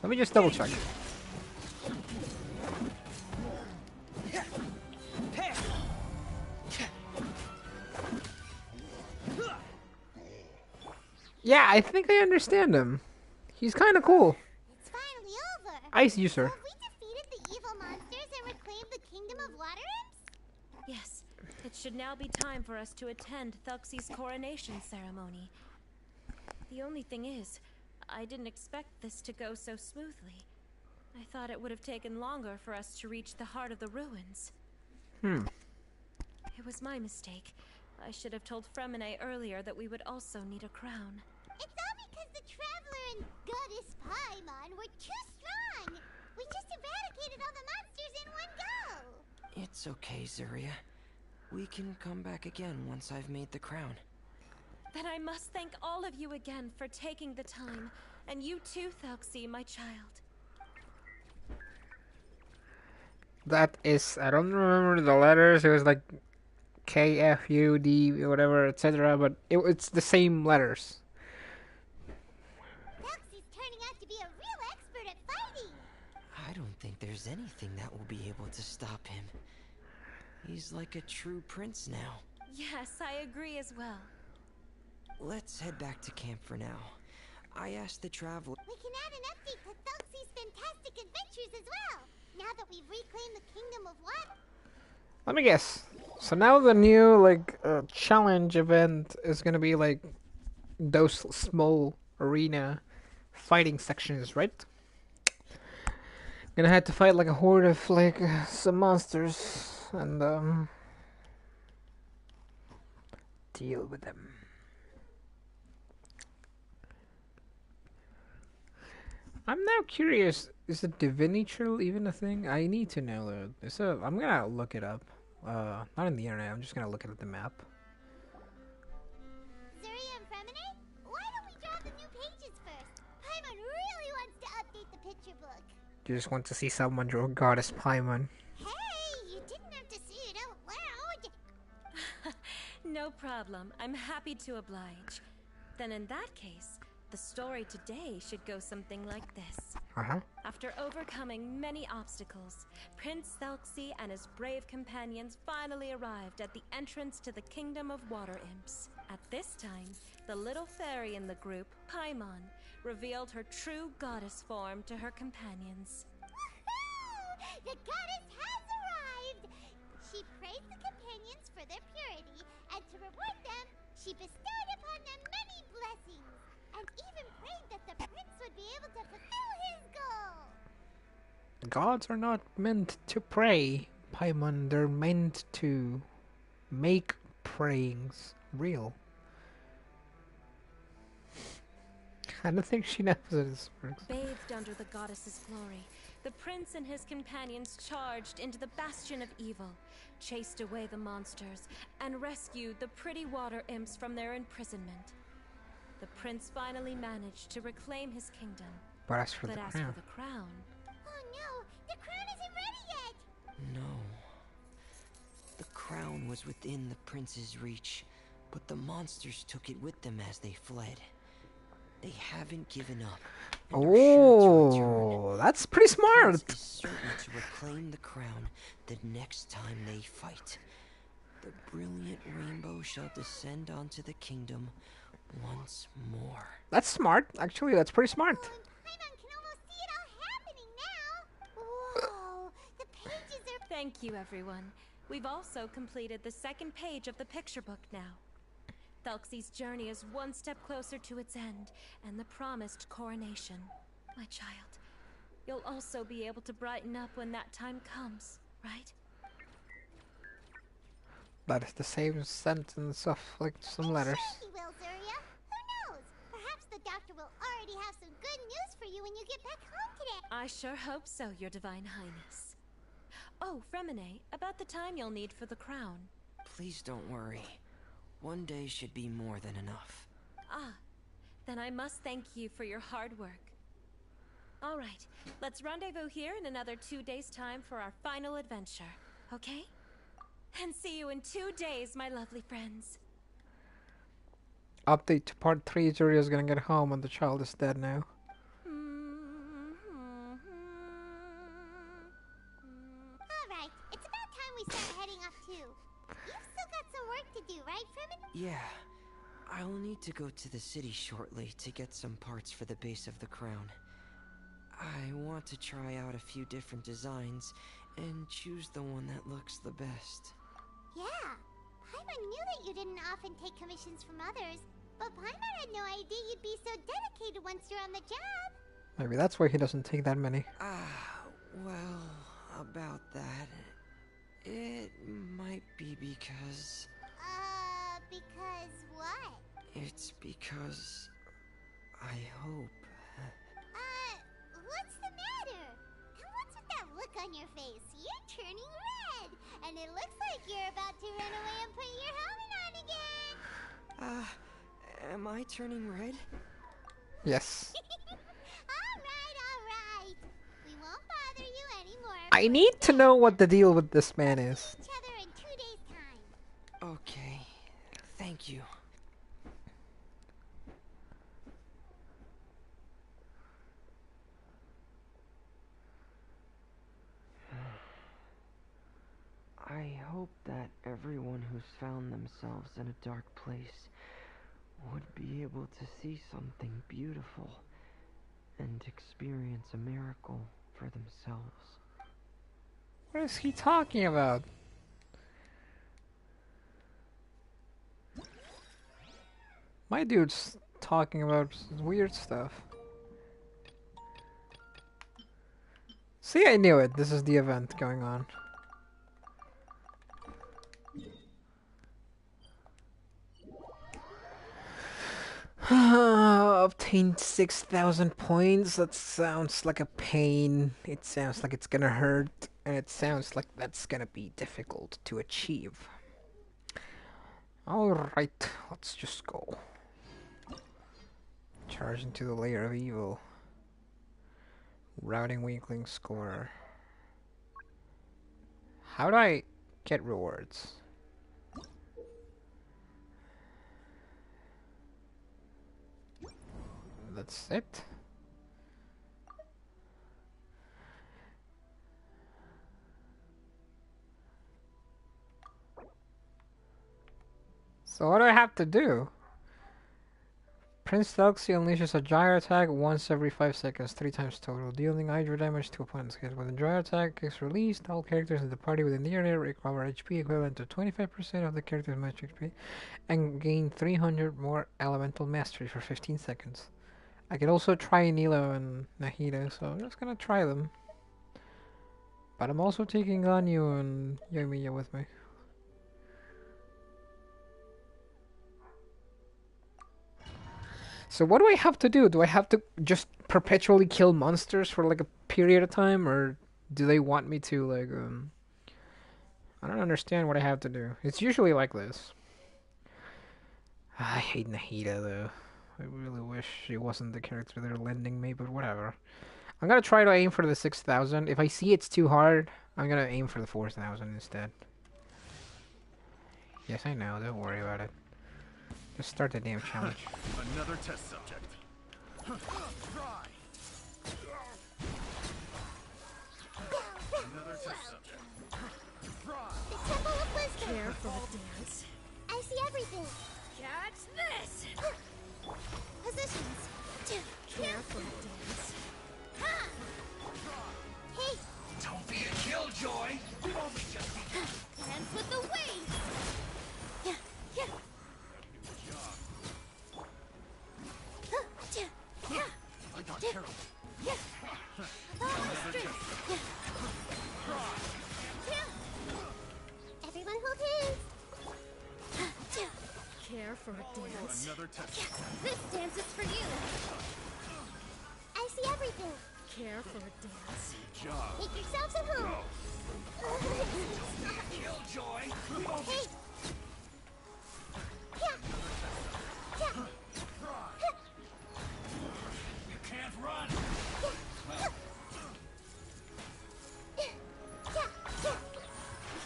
Let me just double check. Pair. Yeah, I think I understand him. He's kind of cool. It's finally over. Ice user. Have we defeated the evil monsters and reclaimed the kingdom of water imps? Yes, it should now be time for us to attend Thuxey's coronation ceremony. The only thing is, I didn't expect this to go so smoothly. I thought it would have taken longer for us to reach the heart of the ruins. It was my mistake. I should have told Fremine earlier that we would also need a crown. It's all because the Traveler and Goddess Paimon were too strong. We just eradicated all the monsters in one go. It's okay, Zuria. We can come back again once I've made the crown. Then I must thank all of you again for taking the time. And you too, Thuxey, my child. That is, I don't remember the letters. It was like K, F, U, D, whatever, etc. But it's the same letters. Thuxey's turning out to be a real expert at fighting. I don't think there's anything that will be able to stop him. He's like a true prince now. Yes, I agree as well. Let's head back to camp for now. I asked the traveler. We can add an update to Thelxie's fantastic adventures as well. Now that we've reclaimed the Kingdom of Water. Let me guess. So now the new like challenge event is gonna be like those small arena fighting sections, right? Gonna have to fight like a horde of like some monsters and deal with them. I'm now curious. Is the Divinity Trail even a thing? I need to know that. I'm gonna look it up. Not on the internet. I'm just gonna look at the map. Zuria and Fremine, why don't we draw the new pages first? Paimon really wants to update the picture book. You just want to see someone draw Goddess Paimon. Hey, you didn't have to say it out loud. No problem. I'm happy to oblige. Then in that case, the story today should go something like this. After overcoming many obstacles, Prince Thelxie and his brave companions finally arrived at the entrance to the Kingdom of Water Imps. At this time, the little fairy in the group, Paimon, revealed her true goddess form to her companions. The goddess has arrived! She praised the companions for their purity, and to reward them, she bestowed upon them many blessings, and even prayed that the prince would be able to fulfill his goal. Gods are not meant to pray, Paimon. They're meant to make prayings real. I don't think she knows how this works. Bathed under the goddess's glory, the prince and his companions charged into the bastion of evil, chased away the monsters, and rescued the pretty water imps from their imprisonment. The prince finally managed to reclaim his kingdom. But as for the For crown, the crown, Oh no, the crown isn't ready yet! No. The crown was within the prince's reach, but the monsters took it with them as they fled. They haven't given up. And are sure to return. that's pretty The prince smart. is certain to reclaim the crown the next time they fight. The brilliant rainbow shall descend onto the kingdom once more. That's smart. Actually, that's pretty smart. Oh, and Paimon can almost see it all happening now! Whoa, the pages are... thank you, everyone. We've also completed the second page of the picture book now. Thelxie's journey is one step closer to its end, and the promised coronation. My child, you'll also be able to brighten up when that time comes, right? That is the same sentence of like some letters. Sure he will, Zuria. Who knows? Perhaps the doctor will already have some good news for you when you get back home today. I sure hope so, Your Divine Highness. Oh, Fremine, about the time you'll need for the crown. Please don't worry. One day should be more than enough. Ah, then I must thank you for your hard work. All right, let's rendezvous here in another 2 days' time for our final adventure, okay? And see you in 2 days, my lovely friends. Update to part 3. Zuria's gonna get home and the child is dead now. Alright, it's about time we start heading off too. You've still got some work to do, right, Fremine? Yeah. I'll need to go to the city shortly to get some parts for the base of the crown. I want to try out a few different designs and choose the one that looks the best. Yeah, Paimon knew that you didn't often take commissions from others, but Paimon had no idea you'd be so dedicated once you're on the job. Maybe that's why he doesn't take that many. Well, about that, it might be because... Because what? It's because... I hope... What's the matter? And what's with that look on your face? You're turning red, and it looks like you're about to run away and put your helmet on again. Am I turning red? Yes. Alright. We won't bother you anymore. I need to know what the deal with this man is. See each other in 2 days' time. Okay. Thank you. I hope those found themselves in a dark place would be able to see something beautiful and experience a miracle for themselves. What is he talking about? My dude's talking about weird stuff. See, I knew it. This is the event going on. Obtained 6,000 points. That sounds like a pain. It sounds like it's gonna hurt. And it sounds like that's gonna be difficult to achieve. Alright, let's just go. Charge into the layer of evil. Routing weakling score. How do I get rewards? That's it? So what do I have to do? Prince Delxi unleashes a gyro attack once every 5 seconds, 3 times total, dealing hydro damage to opponents. When the gyro attack is released, all characters in the party within the area recover HP equivalent to 25% of the character's match HP, and gain 300 more elemental mastery for 15 seconds. I could also try Nilo and Nahida, so I'm just gonna try them. But I'm also taking Ganyu and Yoimiya with me. So what do I have to do? Do I have to just perpetually kill monsters for like a period of time, or do they want me to like I don't understand what I have to do. It's usually like this. I hate Nahida though. I really wish she wasn't the character they're lending me, but whatever. I'm gonna try to aim for the 6,000. If I see it's too hard, I'm gonna aim for the 4,000 instead. Yes, I know. Don't worry about it. Just start the damn challenge. Another test subject. Another test subject. The Temple of Wisdom. Care for a dance. I see everything. Catch this! Positions. Care for a dance. Hey, Don't be a killjoy. dance with the waves. Yeah, yeah. I got terrible. Everyone hold hands. Care for a dance. Another test subject. This dance is for you. I see everything. Care for a dance. Job. Make yourselves at home. Killjoy. Hey. You can't run.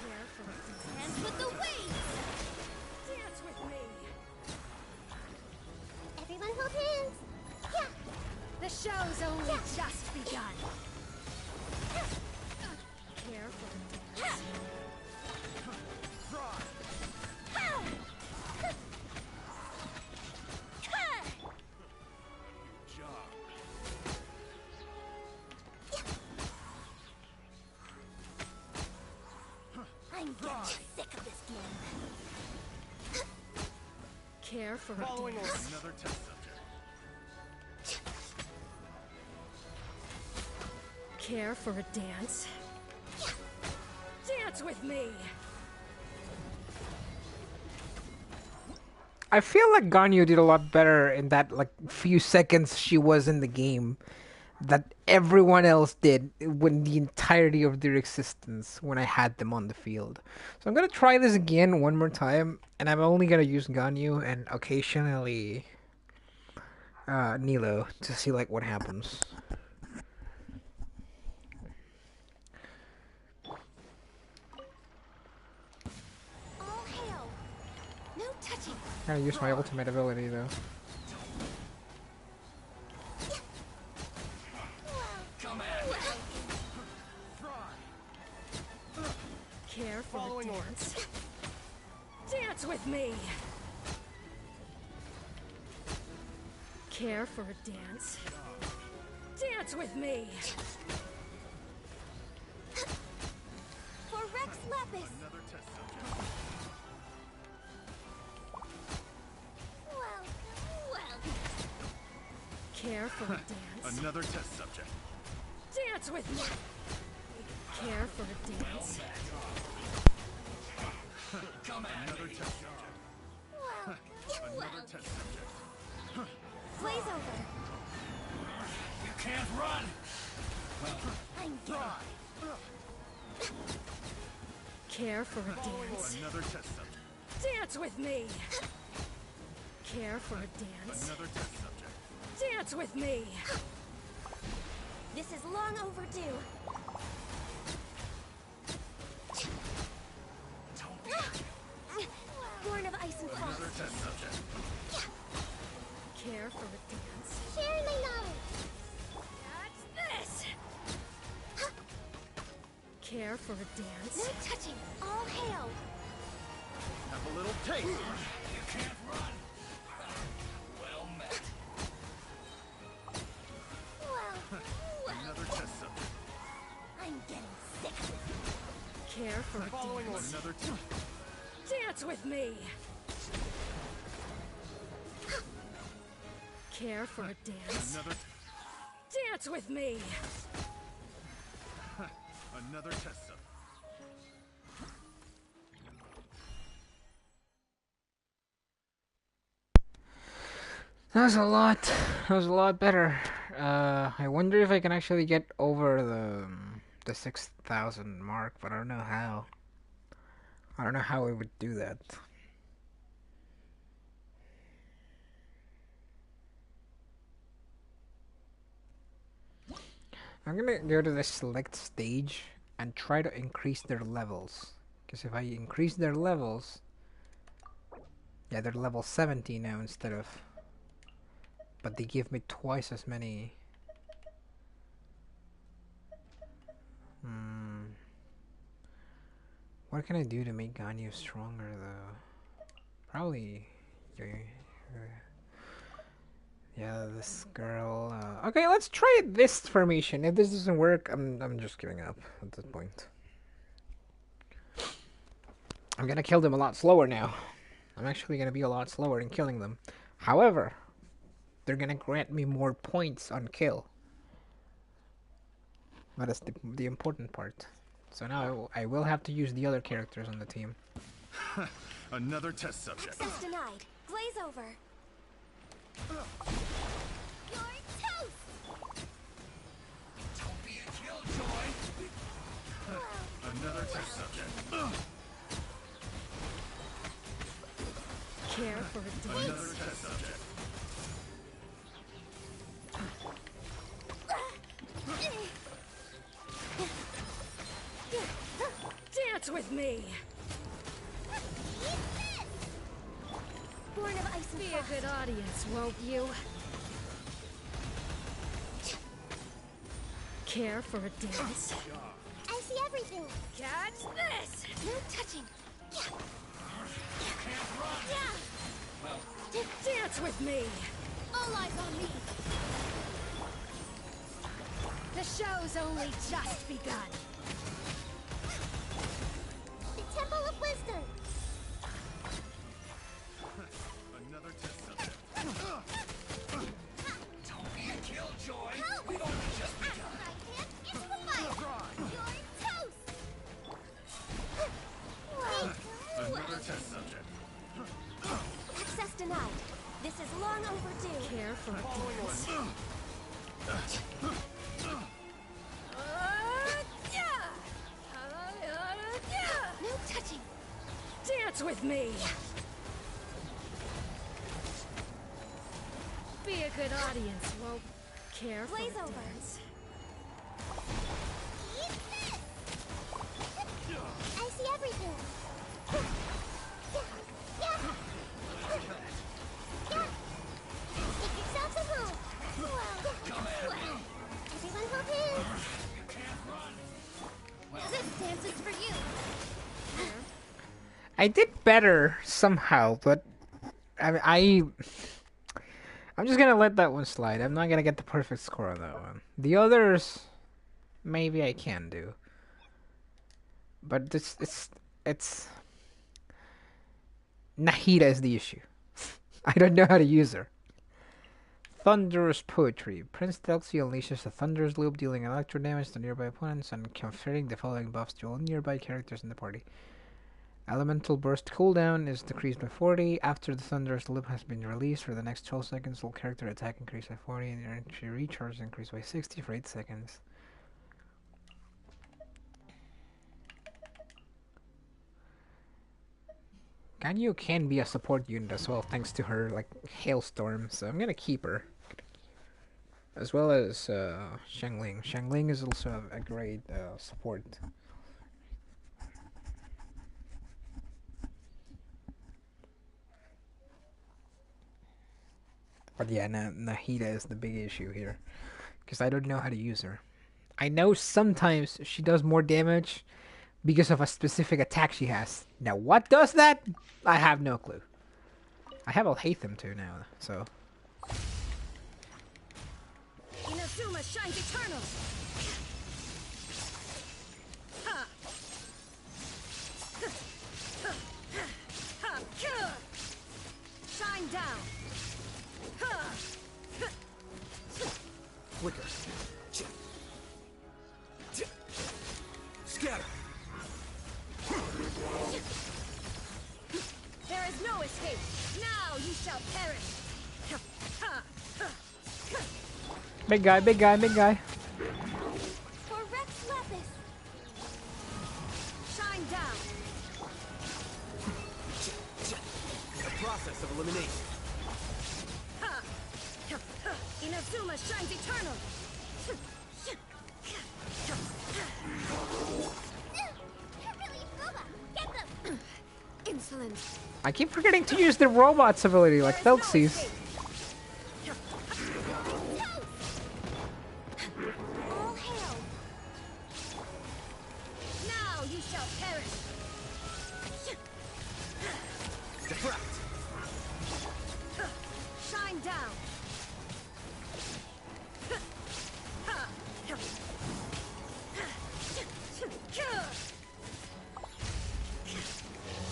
Care for a dance. Dance with the waves. Dance with me. Everyone hold hands. Yeah. The show's only just begun. Care for a dance. Job. I'm getting sick of this game. Care for a dance. Another test subject. Care for a dance. Dance with me. I feel like Ganyu did a lot better in that like few seconds she was in the game that everyone else did when the entirety of their existence when I had them on the field. So I'm gonna try this again one more time, and I'm only gonna use Ganyu and occasionally Nilo to see like what happens. All hail. No touching. I'm gonna use my ultimate ability though. Come at me. Care for a dance. Dance with me! Care for a dance? Dance with me! For Rex Lapis! Another test subject. Welcome, welcome. Care for a dance? Another test subject. Dance with me! Care for a dance? Another test subject. Welcome, Another test subject. Blaze over. You can't run! I'm dry. Care for a dance? Another test subject. Dance with me! Care for a dance? Another test subject. Dance with me! This is long overdue. Born of ice and frost. Another test subject. Care for a dance? Share my knowledge. That's this! Care for a No dance? touching. All hail. Have a little taste. You can't run! Well met. Well, Another test subject. I'm getting sick. Care for a dance? Another test. Dance with me! Care for a dance? Another. Dance with me! Another test subject. That was a lot. That was a lot better. I wonder if I can actually get over the 6,000 mark, but I don't know how. I don't know how I would do that. I'm gonna go to the select stage and try to increase their levels. Because if I increase their levels, yeah, they're level 70 now instead of. But they give me twice as many. What can I do to make Ganyu stronger though? Probably. Yeah, this girl. Okay, let's try this formation. If this doesn't work, I'm just giving up at this point. I'm gonna kill them a lot slower now. I'm actually gonna be a lot slower in killing them. However, they're gonna grant me more points on kill. That is the important part. So now I will have to use the other characters on the team. Another test subject. Access denied. Blaze over. You're toast. Don't be a killjoy. Another test subject. Care for a dance? Another test subject. Dance with me! Born of ice and Be a frost. good audience, won't you? Care for a dance? I see everything. Catch this! No touching. Dance with me! All eyes on me. The show's only just begun. The Temple of Wisdom. Another test subject. Don't be a killjoy. Help! We've only just begun. I can't. It's the fire. You're toast. Another test subject. Access denied. This is long overdue. Care for a dance? No touching. Dance with me! Be a good audience, won't care for Blaze a over. dance? Eat this. I see everything. Take yourselves at home. Well, everyone hold hands. This dance is for you. I did better somehow, but I'm just gonna let that one slide. I'm not gonna get the perfect score on that one. The others, maybe I can do, but this it's Nahida is the issue. I don't know how to use her. Thunderous Poetry. Prince Delxi unleashes a thunderous loop, dealing electro damage to nearby opponents and conferring the following buffs to all nearby characters in the party. Elemental Burst cooldown is decreased by 40. After the thunderous loop has been released for the next 12 seconds, all character attack increased by 40 and energy recharge increased by 60 for 8 seconds. Ganyu can be a support unit as well, thanks to her like hailstorm, so I'm gonna keep her. As well as Shangling. Shangling is also a great support. But yeah, Nahida is the big issue here. Because I don't know how to use her. I know sometimes she does more damage because of a specific attack she has. Now, what does that? I have no clue. I have Alhaitham too now, so... Inazuma shines eternal. Shine down. Flicker. Scatter. There is no escape. Now you shall perish. Big guy, big guy, big guy. For Rex Lapis. Shine down. The process of elimination. Inazuma shines eternal. They're really boba. Get them. Insolent. I keep forgetting to use the robot's ability like There is no Felxi's. escape. All hail. Now you shall perish. Deflect. Shine down.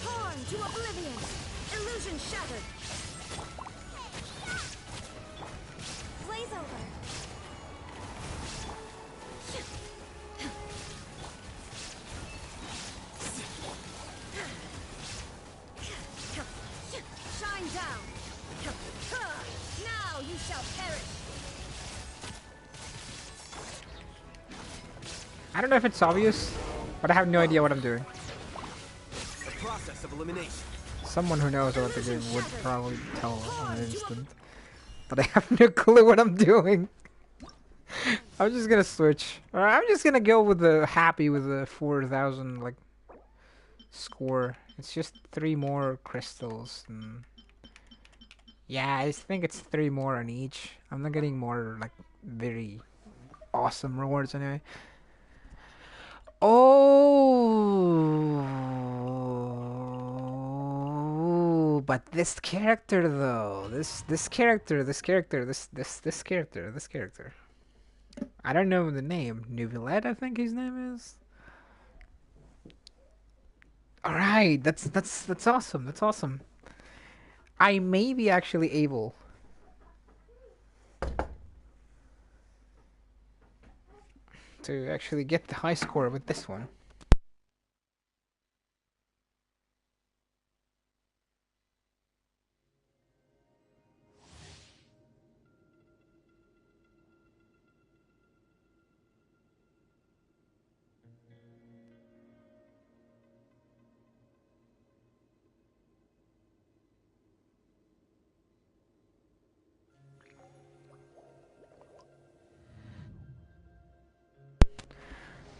Torn to oblivion. Illusion shattered. Blaze over. Shine down. Now you shall perish. I don't know if it's obvious, but I have no idea what I'm doing. The process of elimination. Someone who knows what they're doing would probably tell in an instant. But I have no clue what I'm doing. I'm just gonna switch. Or I'm just gonna go with the happy with the 4,000 like score. It's just 3 more crystals. And yeah, I think it's 3 more on each. I'm not getting more like very awesome rewards anyway. Oh, but this character though, this character. I don't know the name. Nubilet, I think his name is. All right, that's awesome. That's awesome. I may be actually able to actually get the high score with this one.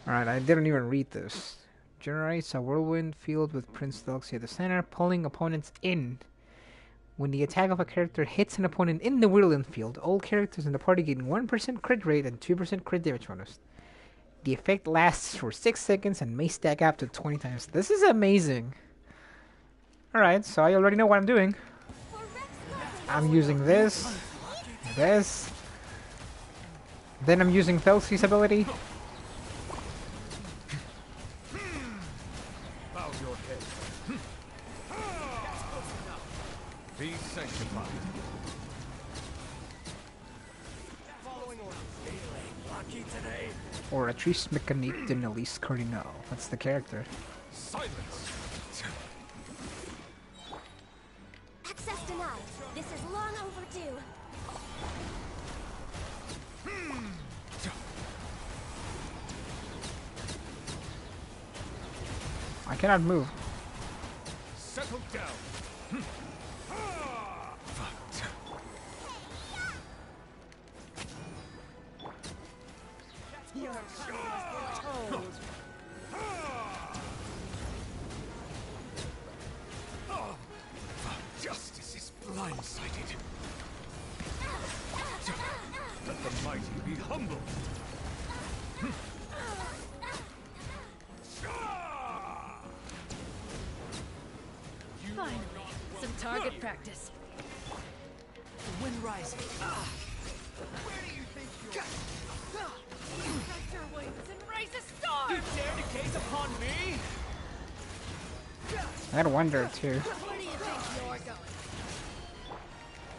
Alright, I didn't even read this. Generates a whirlwind field with Prince Delxi at the center, pulling opponents in. When the attack of a character hits an opponent in the whirlwind field, all characters in the party gain 1% crit rate and 2% crit damage bonus. The effect lasts for 6 seconds and may stack up to 20 times. This is amazing. Alright, so I already know what I'm doing. For Rex Leslie, I'm using this, this. Then I'm using Felsi's ability. Bow your head. Be sanctified. Following orders. Feeling lucky today. Or at least mécanique de Nellis Cardinal. That's the character. Silence. access denied. This is long overdue. I cannot move. Settle down. Justice is blindsided. Let the mighty be humbled. Finally, some target practice. The wind rises. Where do you think you're... Spread your wings and raise a star! You dare to gaze upon me? I had Wonder too. Where do you think you're going?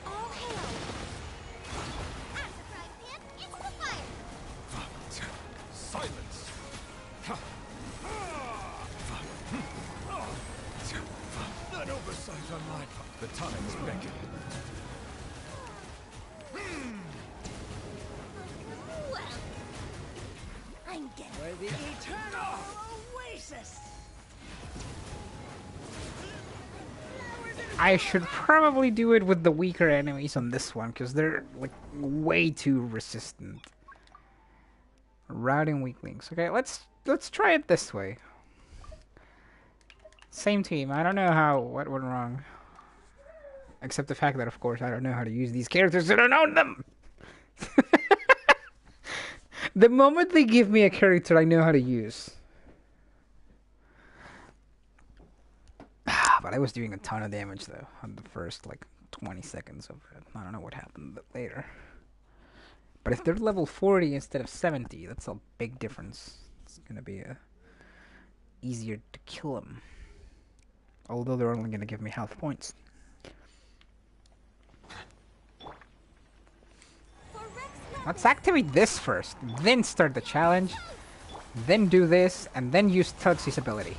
All hail. After frying pan, into the fire. Silence. An oversight on my part. The times beckon. Well, I'm getting For the eternal oasis. I should probably do it with the weaker enemies on this one, because they're like way too resistant. Routing weaklings. Okay, let's try it this way. Same team. I don't know what went wrong. Except the fact that, of course, I don't know how to use these characters. I don't own them! The moment they give me a character I know how to use. But I was doing a ton of damage, though, on the first, like, 20 seconds of it. I don't know what happened later. But if they're level 40 instead of 70, that's a big difference. It's gonna be easier to kill them. Although they're only gonna give me health points. Let's activate this first, then start the challenge, then do this, and then use Tugsy's ability.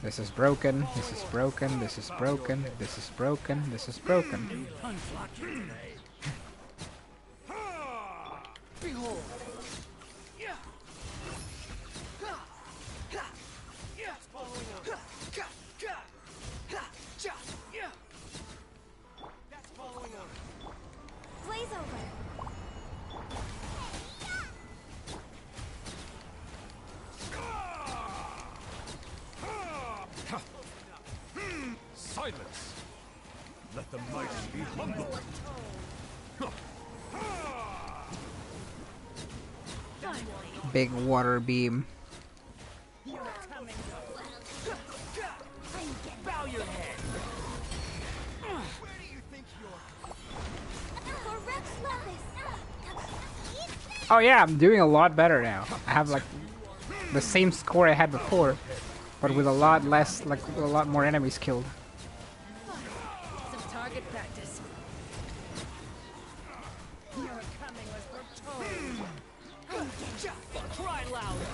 This is broken, this is broken, this is broken, this is broken, this is broken. Behold. blaze over. Silence. Let the mighty be humbled. Big water beam. Bow your head. Where do you think you're... For Rex Lapis. Oh yeah, I'm doing a lot better now. I have like the same score I had before, but with a lot less, like a lot more enemies killed. Some target practice. Your coming was foretold. Cry louder.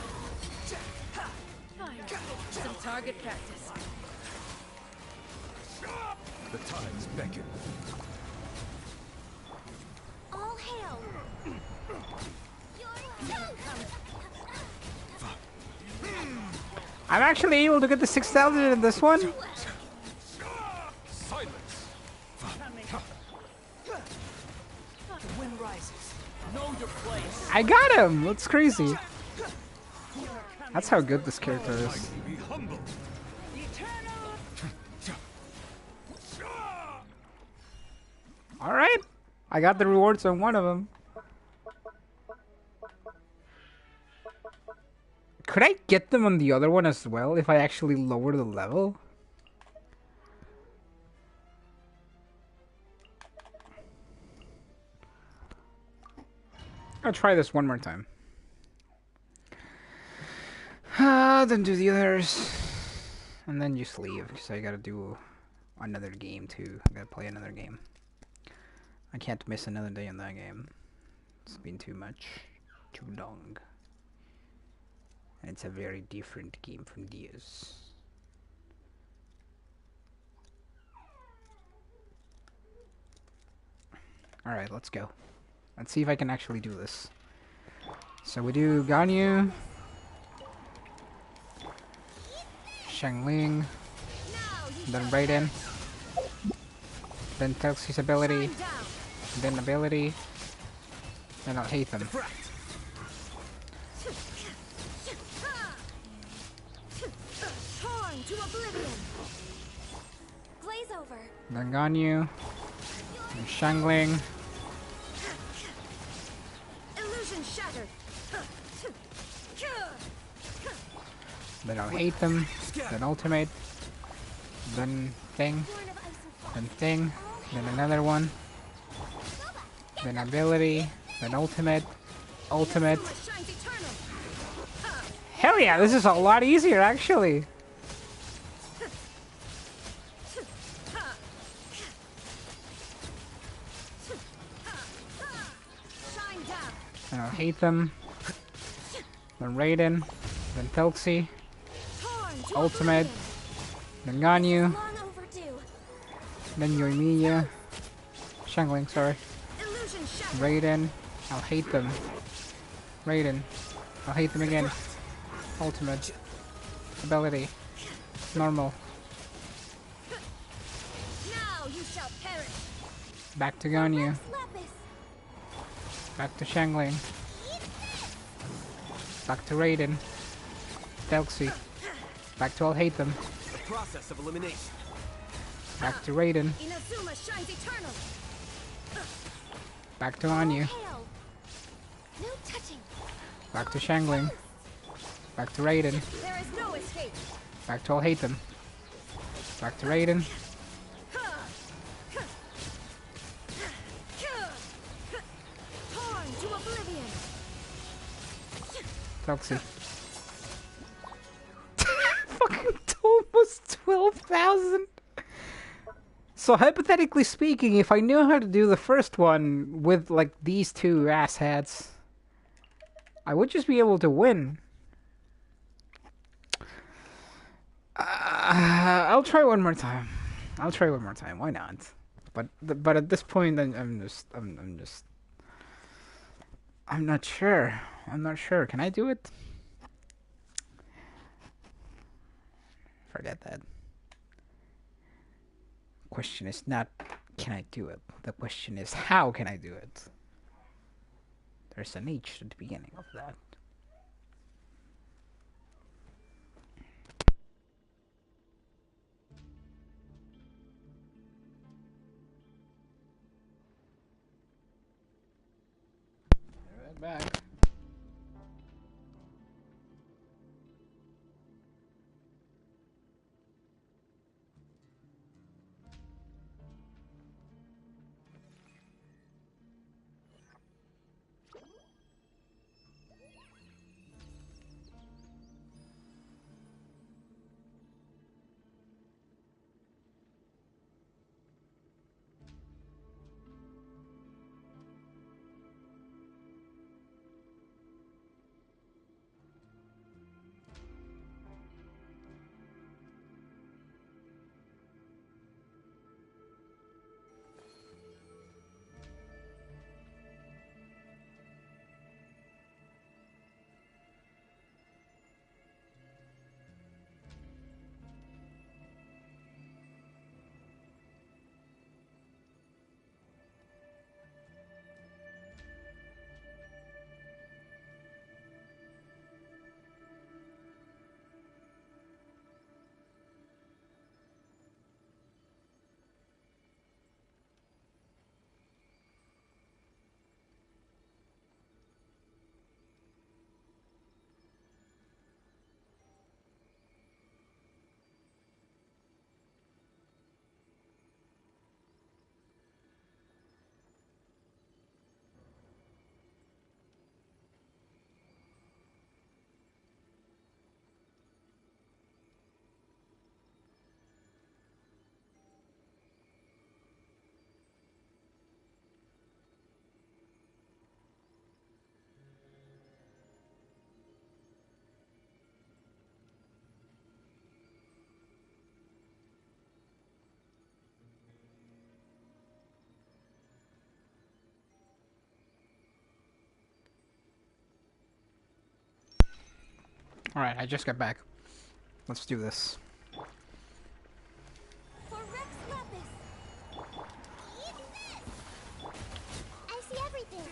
Fine. Some target practice. The times beckon. All hail. I'm actually able to get the 6,000 in this one. Silence. The wind rises. Know your place. I got him! That's crazy. That's how good this character is. Be humbled. Alright. I got the rewards on one of them. Could I get them on the other one as well if I actually lower the level? I'll try this one more time. Then do the others. And then just leave, because I gotta do another game too. I gotta play another game. I can't miss another day in that game. It's been too much. Too long. And it's a very different game from these. Alright, let's go. Let's see if I can actually do this. So we do Ganyu, Shangling, then Raiden, then Telxi's ability, then ability, then I'll hate them. Torn to oblivion. Glaze over. Then Ganyu, then Shangling, Illusion shattered. then I'll hate them, then ultimate, then thing, then thing, then another one, then ability, then ultimate, ultimate. Shines eternal. Hell yeah, this is a lot easier actually. Shine down. And I'll hate them, then Raiden, then Telxi, Torn to ultimate, then Ganyu, long overdue. then Yoimiya, Shangling, sorry, Illusion shattered. Raiden, I'll hate them, Raiden, I'll hate them again, ultimate, ability, normal, Now you shall perish. back to Ganyu, Lapis. back to Shangling, back to Raiden, Telxi, back to I'll hate them, The process of elimination. back to Raiden, Inazuma shines eternal. back to Ganyu, Hail. No touching. back to Shangling, back to Raiden, There is no escape. back to I'll hate them, back to Raiden, Torn to oblivion. Telxi. Fucking almost 12,000. So hypothetically speaking, if I knew how to do the first one with like these two asshats, I would just be able to win. I'll try one more time. I'll try one more time. Why not? But at this point, I'm not sure. I'm not sure. Can I do it? Forget that. Question is not can I do it. The question is how can I do it? There's an H at the beginning of that. Right back. Alright, I just got back. Let's do this. For Rex Lapis. Eat this. I see everything.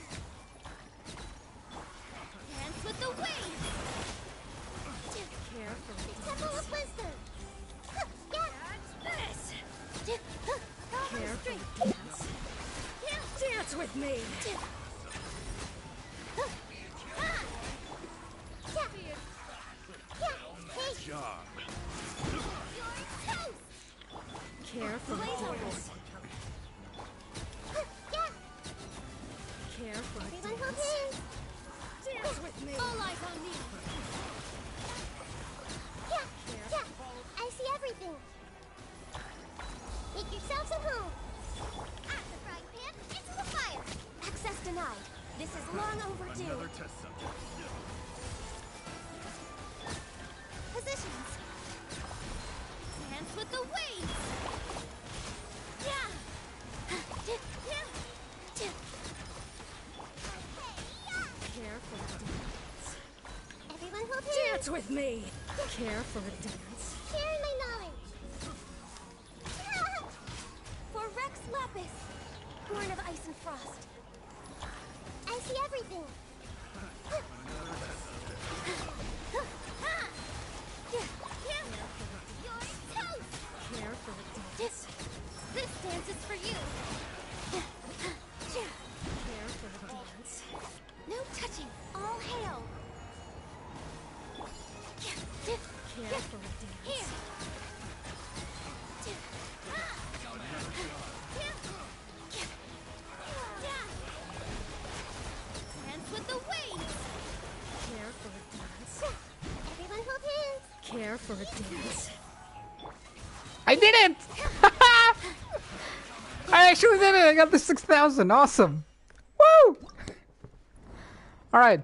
Dance with the waves. Careful. The Temple of Wisdom. This. Careful. Dance with me. Job. Careful. Dance. Careful. Everyone hold hands. Dance with me. All eyes on me. I see everything. Make yourselves at home. At the frying pan, into the fire. Access denied. This is long overdue. Another test subject. Positions. Dance with the waves. Careful. Dance. Everyone hold hands. Dance with me. Careful. Dance. Sharing my knowledge. For Rex Lapis, born of ice and frost. I see everything. You're toast. Careful. Dance. This dance is for you. Careful. Dance. No touching. All hail. Careful. Dance. Here. Dance with the waves. Careful. Dance. Everyone hold hands. Careful. Dance. I did it! I actually did it! I got the 6,000. Awesome! Woo! Alright.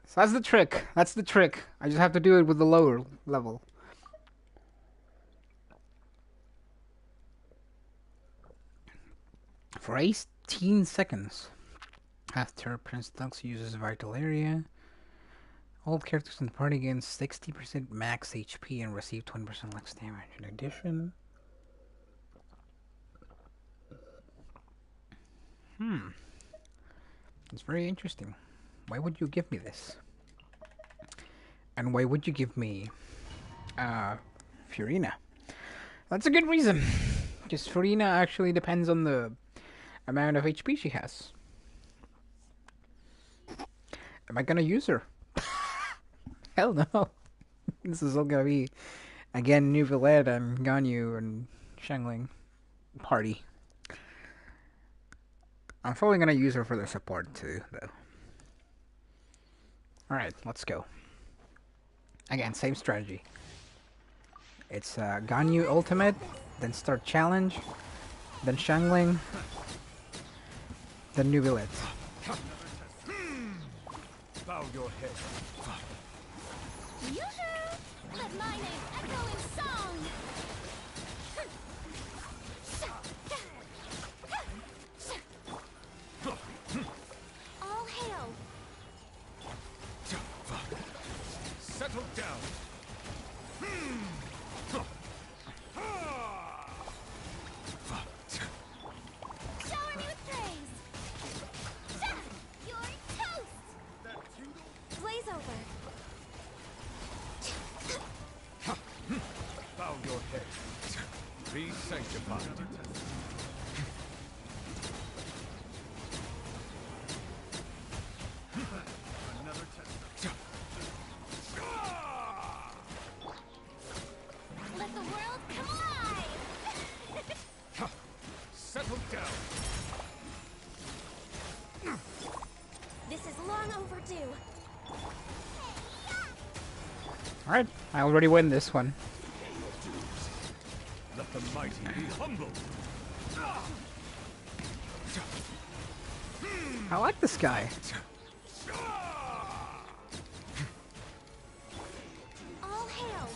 So that's the trick. That's the trick. I just have to do it with the lower level. For 18 seconds. After Prince Dux uses Vital Area, all characters in the party gain 60% max HP and receive 20% less damage. In addition, it's very interesting. Why would you give me this? And why would you give me Furina? That's a good reason. Because Furina actually depends on the amount of HP she has. Am I gonna use her? Hell no. This is all gonna be, again, New Villette and Ganyu and Shangling party. I'm probably gonna use her for the support too, though. Alright, let's go. Again, same strategy. It's Ganyu Ultimate, then start Challenge, then Shangling, then New Villette. Bow your head. Yoo-hoo! Let my name echo in song! All hail! Settle down. Shower me with praise! You're toast! Blaze over! Bow your head. Be sanctified. Another test. Let the world come alive! Settle down. This is long overdue. Alright, I already win this one. Let the mighty be humbled. I like this guy. All hail!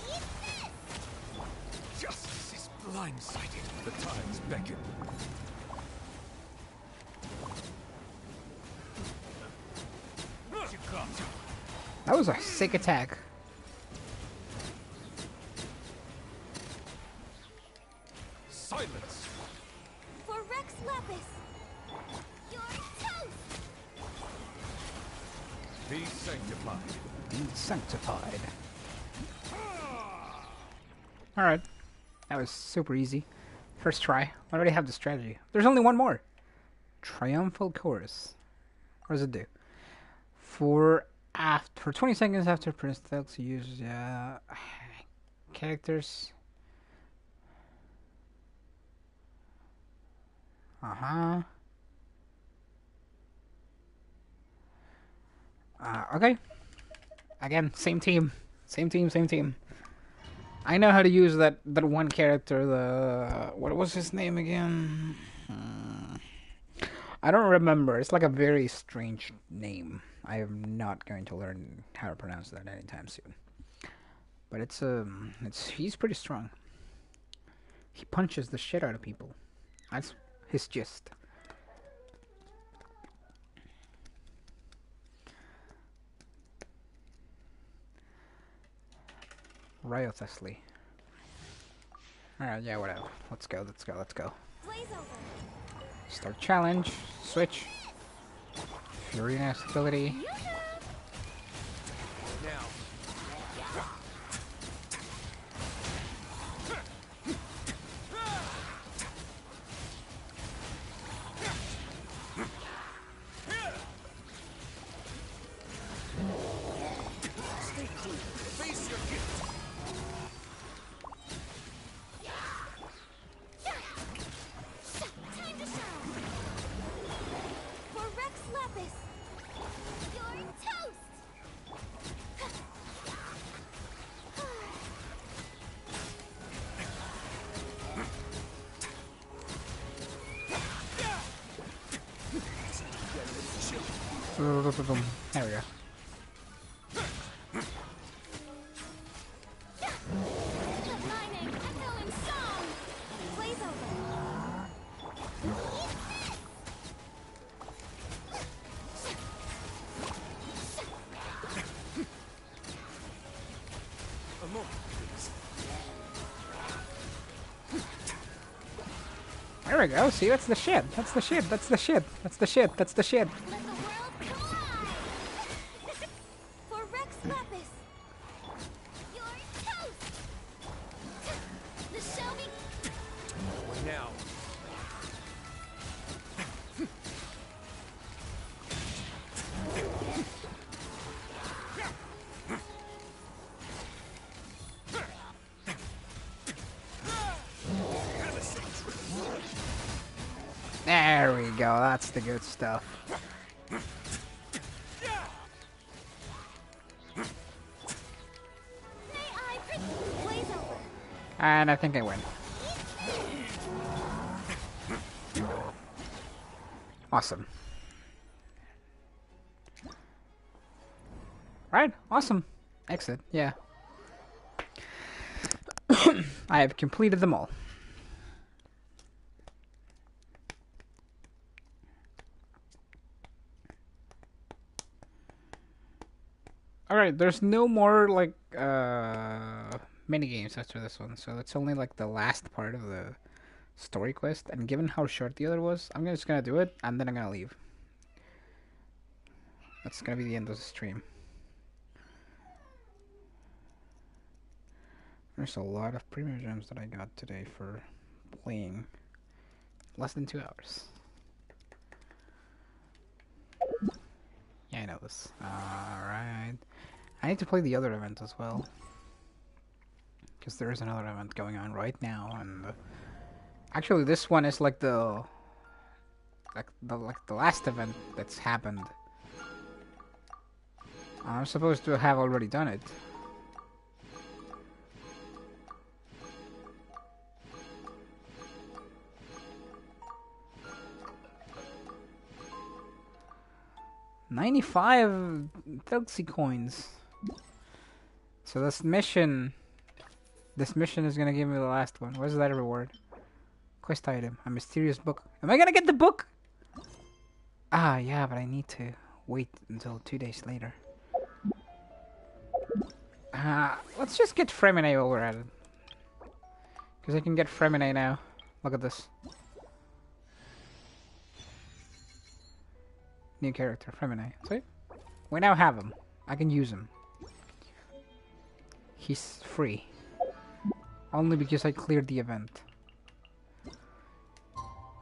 Eat this! Justice is blindsided. The times beckon. That was a sick attack. Silence! For Rex Lapis! You're toast! Be sanctified. Be sanctified. Alright. That was super easy. First try. I already have the strategy. There's only one more. Triumphal Chorus. What does it do? For 20 seconds after Prince Telx uses characters. Okay. Again, same team. Same team, same team. I know how to use that one character, what was his name again? I don't remember. It's like a very strange name. I am not going to learn how to pronounce that anytime soon. But he's pretty strong. He punches the shit out of people. That's his gist. Riotously. Alright, yeah, whatever. Let's go, let's go, let's go. Start challenge. Switch. Fury Nest ability. Now. Face your gift. Time to shine! For Rex Lapis! You're toast! There we go. The mining echoing song! Blaze over! A moment, please. There we go. See, that's the shit. That's the shit. That's the shit. That's the shit. That's the shit. Let the world come alive! For Rex Lapis! You're toast! The show be... Now. There we go. That's the good stuff. May I blaze over! And I think I win. Awesome. Right, awesome. Exit, yeah. I have completed them all. Alright, there's no more, like, mini games after this one, so it's only, like, the last part of the story quest, and given how short the other was, I'm just gonna do it, and then I'm gonna leave. That's gonna be the end of the stream. There's a lot of premium gems that I got today for playing less than 2 hours. Yeah, I know this. Alright. I need to play the other event as well. Because there is another event going on right now, and actually this one is like the last event that's happened. I'm supposed to have already done it. $95 Telxi coins. So this mission is gonna give me the last one. Where's that reward? Quest item, a mysterious book. Am I gonna get the book? Ah, yeah, but I need to wait until 2 days later. Let's just get Fremine while we're at it. Because I can get Fremine now. Look at this. New character, Fremine. See? We now have him. I can use him. He's free. Only because I cleared the event.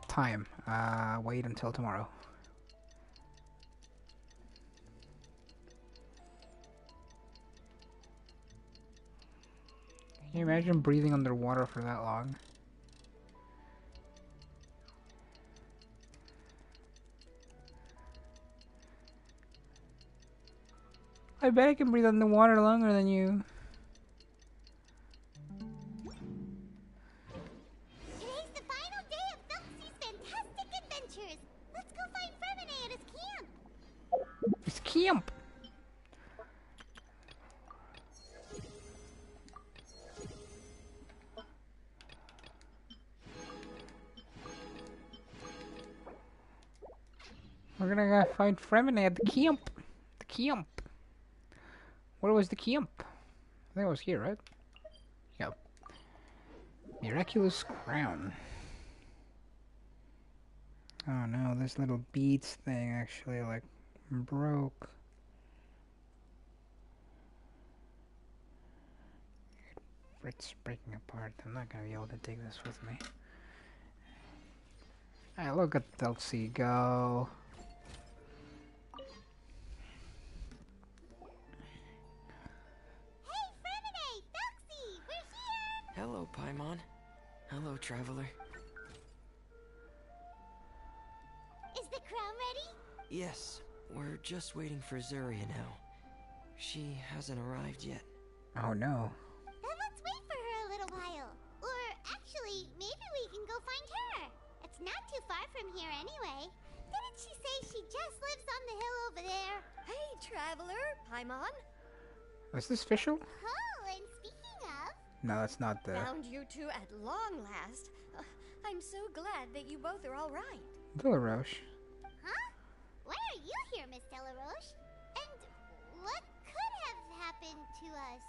Time. Wait until tomorrow. Can you imagine breathing underwater for that long? I bet I can breathe underwater longer than you. Today's the final day of Phelpsy's fantastic adventures. Let's go find Fremine at his camp. It's camp! We're gonna go find Fremine at the camp. The camp. Where was the camp? I think it was here, right? Yep. Miraculous crown. Oh no, this little beads thing actually like broke. It's breaking apart. I'm not gonna be able to take this with me. Alright, look at Delcy go. Hey, Fremine! Phelpsy! We're here! Hello, Paimon. Hello, traveler. Is the crown ready? Yes, we're just waiting for Zuria now. She hasn't arrived yet. Oh no. Then let's wait for her a little while. Or actually, maybe we can go find her. It's not too far from here anyway. Didn't she say she just lives on the hill over there? Hey, traveler, Paimon. Is this official? Oh, and speaking of... No, that's not the Found you two at long last. I'm so glad that you both are all right. Delaroche. Huh? Why are you here, Miss Delaroche? And what could have happened to us?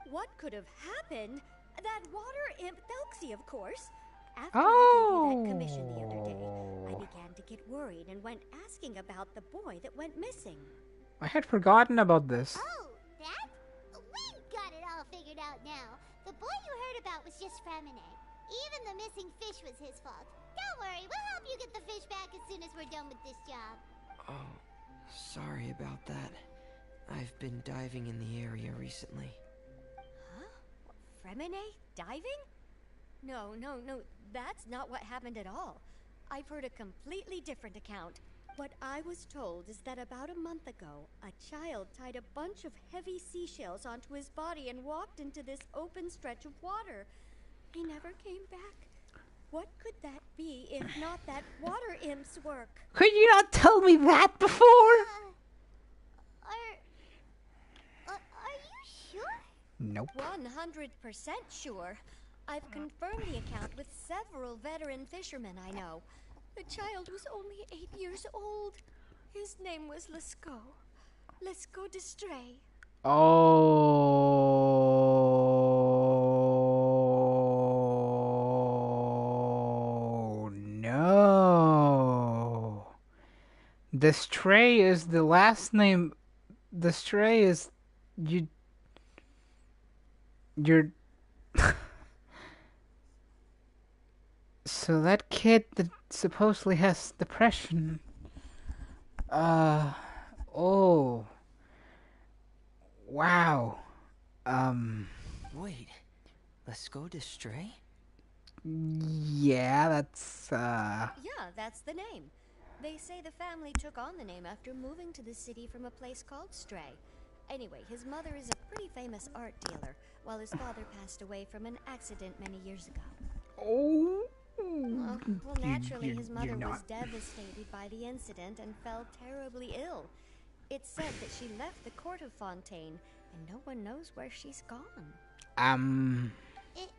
What could have happened? That water imp Thelxie, of course. After I gave you that commission the other day, I began to get worried and went asking about the boy that went missing. I had forgotten about this. Oh, that? We've got it all figured out now. The boy you heard about was just Fremine. Even the missing fish was his fault. Don't worry, we'll help you get the fish back as soon as we're done with this job. Oh, sorry about that. I've been diving in the area recently. Huh? Fremine diving? No, that's not what happened at all. I've heard a completely different account. What I was told is that about a month ago, a child tied a bunch of heavy seashells onto his body and walked into this open stretch of water. He never came back. What could that be if not that water imp's work? Could you not tell me that before? Are you sure? Nope. 100% sure. I've confirmed the account with several veteran fishermen I know. The child was only 8 years old. His name was Lescaut. Lescaut Distray. Oh no. The Stray is the last name. The Stray is you're so that kid that supposedly has depression. Oh. Wow. Wait, let's go to Stray? Yeah, that's Yeah, that's the name. They say the family took on the name after moving to the city from a place called Stray. Anyway, his mother is a pretty famous art dealer, while his father passed away from an accident many years ago. Oh. Well, naturally, his mother you're was not. devastated by the incident and fell terribly ill. It's said that she left the court of Fontaine, and no one knows where she's gone. It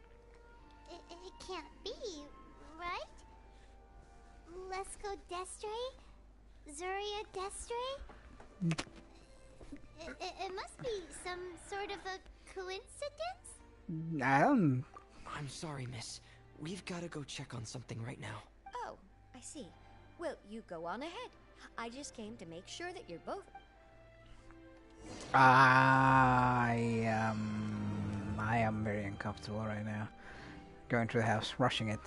can't be, right? Let's go Destray? Zuria Destray? It must be some sort of a coincidence? I don't. I'm sorry, miss. We've got to go check on something right now. Oh, I see. Well, you go on ahead. I just came to make sure that you're both... I am very uncomfortable right now. Going to the house, rushing it.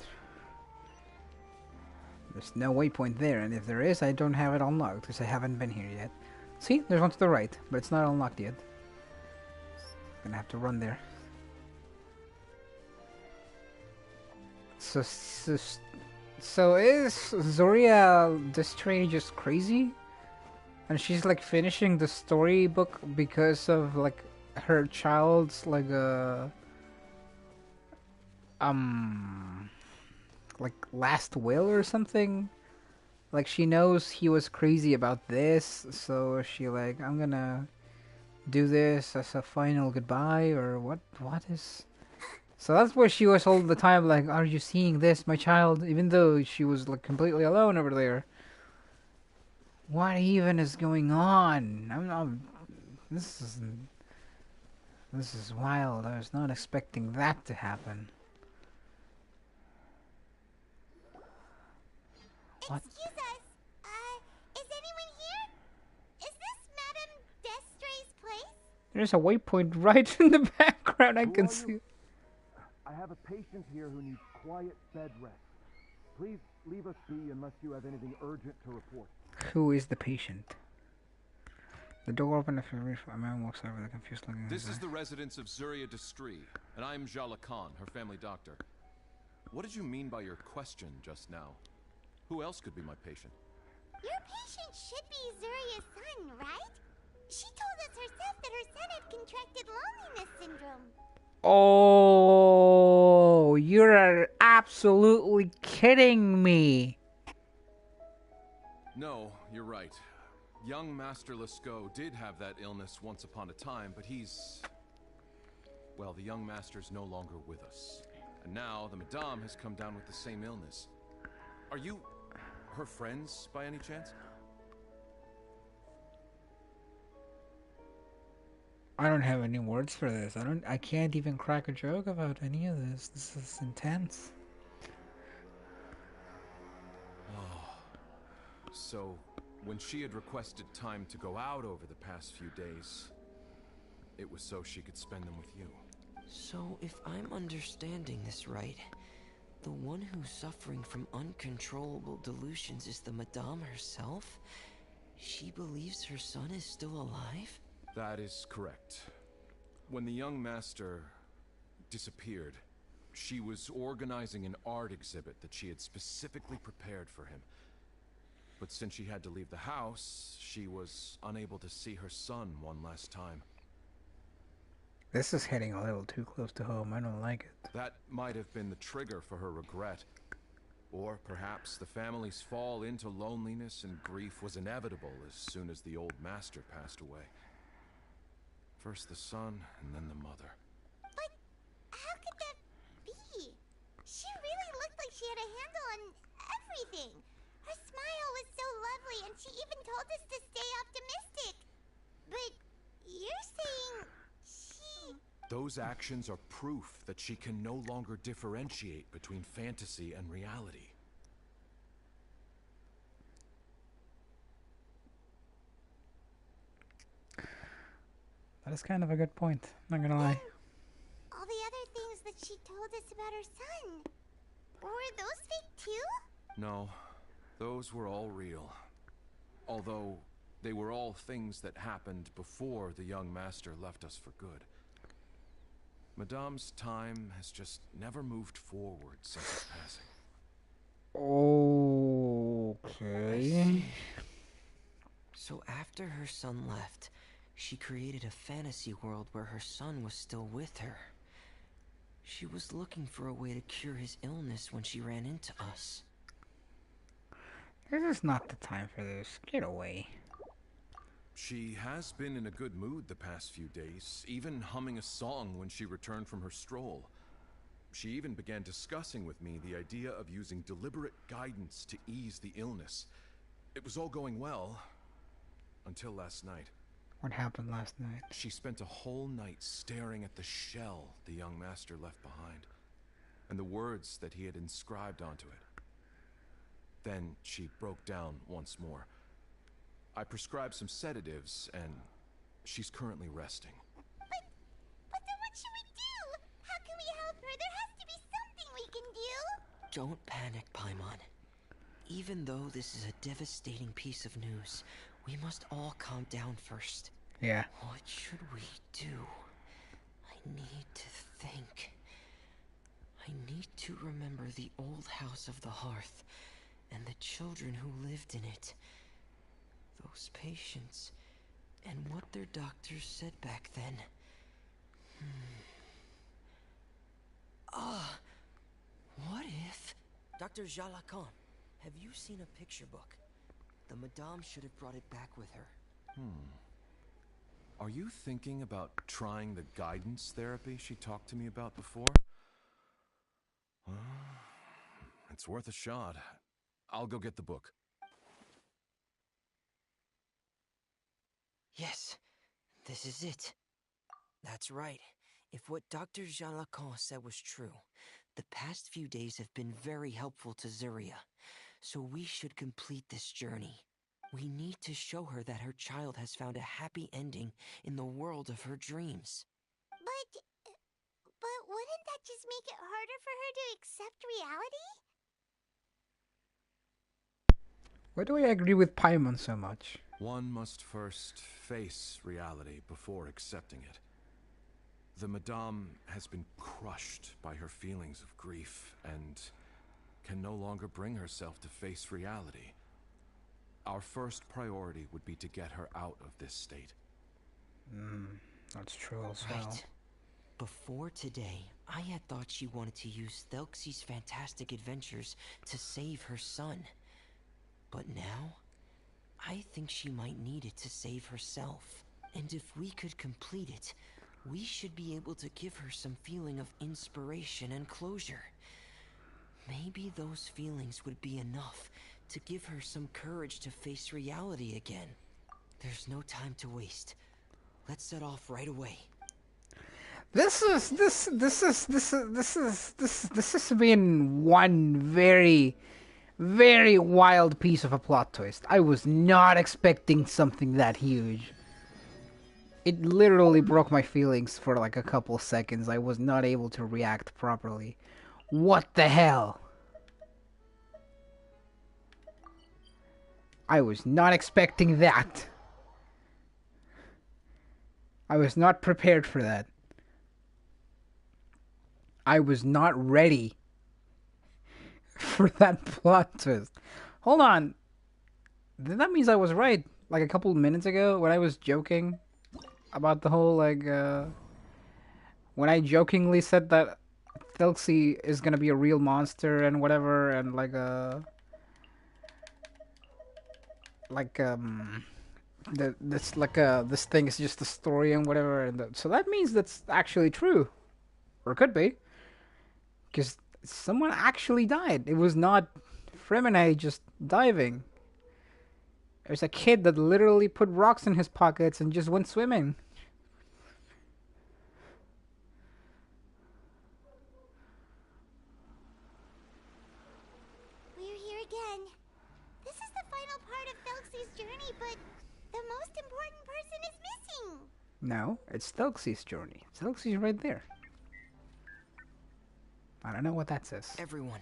There's no waypoint there, and if there is, I don't have it unlocked because I haven't been here yet. See, there's one to the right, but it's not unlocked yet. Gonna have to run there. So is Zoria Destray just crazy? And she's like finishing the storybook because of like her child's like like last will or something? Like she knows he was crazy about this, so she like, I'm gonna do this as a final goodbye, or what is... So that's why she was all the time like, are you seeing this, my child? Even though she was like completely alone over there. What even is going on? I'm not... This is wild. I was not expecting that to happen. What? Excuse us. Is anyone here? Is this Madame Destray's place? There's a waypoint right in the background. I can see. I have a patient here who needs quiet bed rest. Please leave us be unless you have anything urgent to report. Who is the patient? The door opened a man walks over the confused looking. This is the residence of Zuria Destry, and I'm Jala Khan, her family doctor. What did you mean by your question just now? Who else could be my patient? Your patient should be Zuria's son, right? She told us herself that her son had contracted loneliness syndrome. Oh, you're absolutely kidding me. No, you're right. Young Master Lescaut did have that illness once upon a time, but he's... Well, the young master's no longer with us. And now the Madame has come down with the same illness. Are you her friends by any chance? I don't have any words for this. I can't even crack a joke about any of this. This is intense. So, when she had requested time to go out over the past few days, it was so she could spend them with you. So, if I'm understanding this right, the one who's suffering from uncontrollable delusions is the Madame herself? She believes her son is still alive? That is correct. When the young master disappeared, she was organizing an art exhibit that she had specifically prepared for him. But since she had to leave the house, she was unable to see her son one last time. This is hitting a little too close to home. I don't like it. That might have been the trigger for her regret. Or perhaps the family's fall into loneliness and grief was inevitable as soon as the old master passed away. First the son, and then the mother. But how could that be? She really looked like she had a handle on everything. Her smile was so lovely, and she even told us to stay optimistic. But you're saying she... Those actions are proof that she can no longer differentiate between fantasy and reality. That is kind of a good point. Not gonna lie. All the other things that she told us about her son, were those fake too? No, those were all real. Although, they were all things that happened before the young master left us for good. Madame's time has just never moved forward since his passing. Okay. So after her son left, she created a fantasy world where her son was still with her. She was looking for a way to cure his illness when she ran into us. This is not the time for this. Get away. She has been in a good mood the past few days, even humming a song when she returned from her stroll. She even began discussing with me the idea of using deliberate guidance to ease the illness. It was all going well, until last night. What happened last night? She spent a whole night staring at the shell the young master left behind, and the words that he had inscribed onto it. Then she broke down once more. I prescribed some sedatives, and she's currently resting. But then what should we do? How can we help her? There has to be something we can do. Don't panic, Paimon. Even though this is a devastating piece of news, we must all calm down first. Yeah. What should we do? I need to think. I need to remember the old house of the hearth and the children who lived in it. Those patients and what their doctors said back then. What if... Dr. Jalacan, have you seen a picture book? The Madame should have brought it back with her. Are you thinking about trying the guidance therapy she talked to me about before? Well, it's worth a shot. I'll go get the book. Yes, this is it. That's right. If what Dr. Jalacan said was true, the past few days have been very helpful to Zuria. So we should complete this journey. We need to show her that her child has found a happy ending in the world of her dreams. But wouldn't that just make it harder for her to accept reality? Why do I agree with Paimon so much? One must first face reality before accepting it. The Madame has been crushed by her feelings of grief and can no longer bring herself to face reality. Our first priority would be to get her out of this state. That's true as well. Right. Before today, I had thought she wanted to use Thelxie's fantastic adventures to save her son. But now, I think she might need it to save herself. And if we could complete it, we should be able to give her some feeling of inspiration and closure. Maybe those feelings would be enough to give her some courage to face reality again. There's no time to waste. Let's set off right away. This has been one very, very wild piece of a plot twist. I was not expecting something that huge. It literally broke my feelings for like a couple seconds. I was not able to react properly. What the hell? I was not expecting that. I was not prepared for that. I was not ready for that plot twist. Hold on. That means I was right like a couple of minutes ago when I was joking about the whole when I jokingly said that Thelxie is gonna be a real monster and whatever, and this thing is just a story and whatever, and so that means that's actually true, or could be, because someone actually died. It was not Fremine just diving. There's a kid that literally put rocks in his pockets and just went swimming. We're here again. This is the final part of Thelxie's journey, but the most important person is missing. No, it's Thelxie's journey. Thelxie's right there. I don't know what that says. Everyone,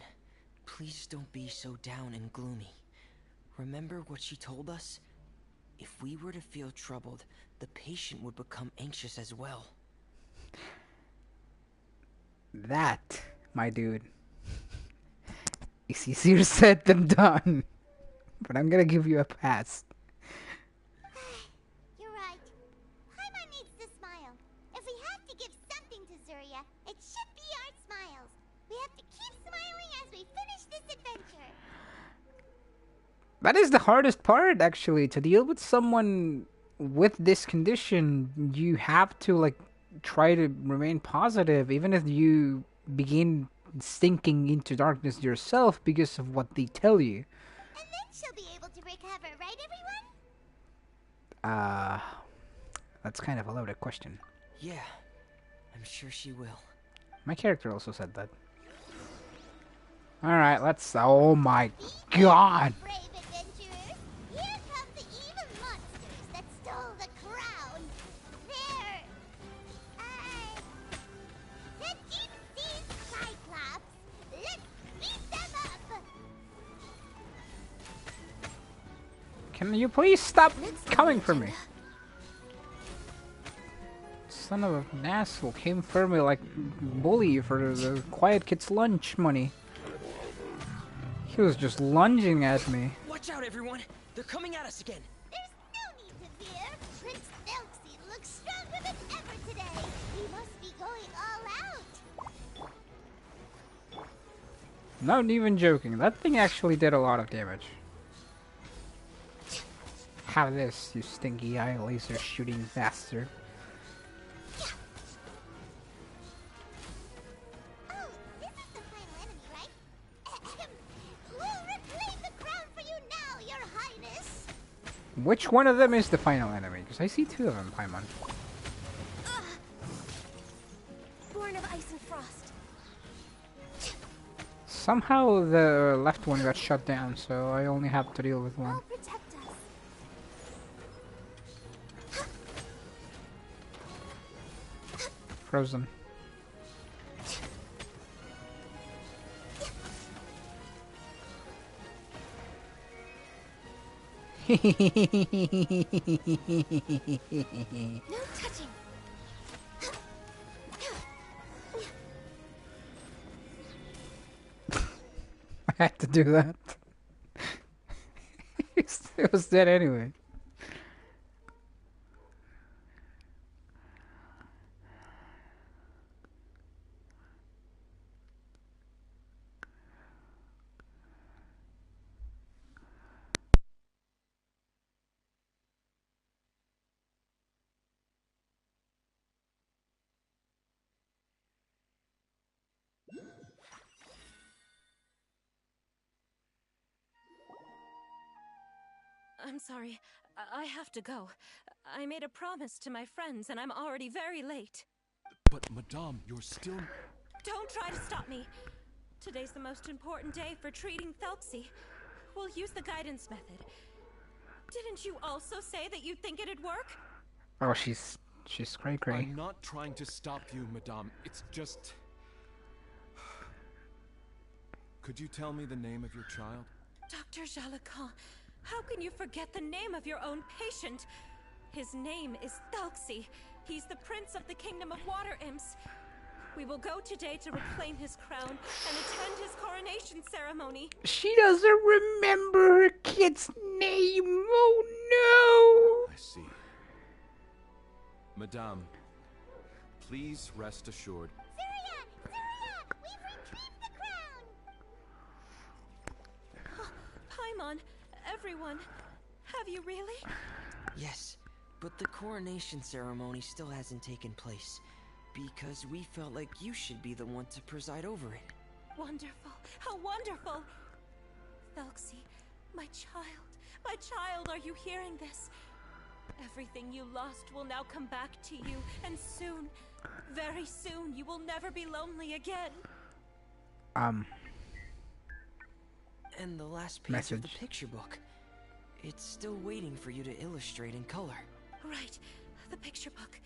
please don't be so down and gloomy. Remember what she told us? If we were to feel troubled, the patient would become anxious as well. That, my dude, is easier said than done. But I'm gonna give you a pass. You're right. Paimon needs to smile. If we have to give something to Zuria, it should be our smiles. We have to keep smiling as we finish this adventure. That is the hardest part, actually. To deal with someone with this condition, you have to, like, try to remain positive, even if you begin sinking into darkness yourself because of what they tell you. And then she'll be able to recover, right, everyone? That's kind of a loaded question. Yeah, I'm sure she will. My character also said that. Alright, let's... Oh my god! Brave adventurers, here come the evil monsters that stole the crown. They're... the deep sea cyclops. Let's beat them up. Can you please stop coming for me? Son of an asshole came for me like bully for the quiet kid's lunch money. He was just lunging at me. Watch out, everyone! They're coming at us again! There's no need to fear. Prince Thelxie looks stronger than ever today. He must be going all out. Not even joking. That thing actually did a lot of damage. Have this, you stinky eye laser shooting bastard. Oh, this is the final enemy, right? Ahem. We'll reclaim the crown for you now, Your Highness. Which one of them is the final enemy? Because I see two of them, Paimon. Born of ice and frost. Somehow the left one got shut down, so I only have to deal with one. I'll protect us. Frozen. No touching. I had to do that. It was dead anyway. I'm sorry. I have to go. I made a promise to my friends, and I'm already very late. But, Madame, you're still... Don't try to stop me. Today's the most important day for treating Thelxie. We'll use the guidance method. Didn't you also say that you think it'd work? Oh, she's cray cray. I'm not trying to stop you, Madame. It's just... Could you tell me the name of your child? Dr. Jalacan, how can you forget the name of your own patient? His name is Thelxie. He's the prince of the kingdom of water imps. We will go today to reclaim his crown and attend his coronation ceremony. She doesn't remember her kid's name. Oh I see. Madame, please rest assured. Surya! Surya! We've retrieved the crown! Paimon, everyone, have you really? Yes, but the coronation ceremony still hasn't taken place. Because we felt like you should be the one to preside over it. Wonderful. How wonderful! Thelxie, my child, are you hearing this? Everything you lost will now come back to you, and soon, very soon, you will never be lonely again. And the last page of the Message. picture book. It's still waiting for you to illustrate in color. Right, the picture book.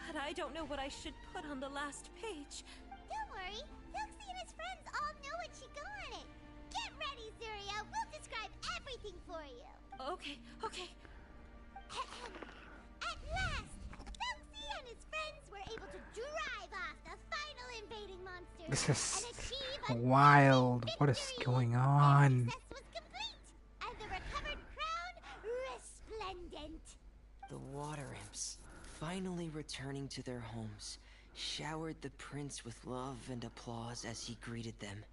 But I don't know what I should put on the last page. Don't worry, Thelxie and his friends all know what should go on it. Get ready, Surya. We'll describe everything for you. Okay. At last, Thelxie and his friends were able to drive off the final invading monsters This and is achieve a wild. What is victory. going Their on? success was complete, and the recovered crown resplendent. The water imps, finally returning to their homes, showered the prince with love and applause as he greeted them.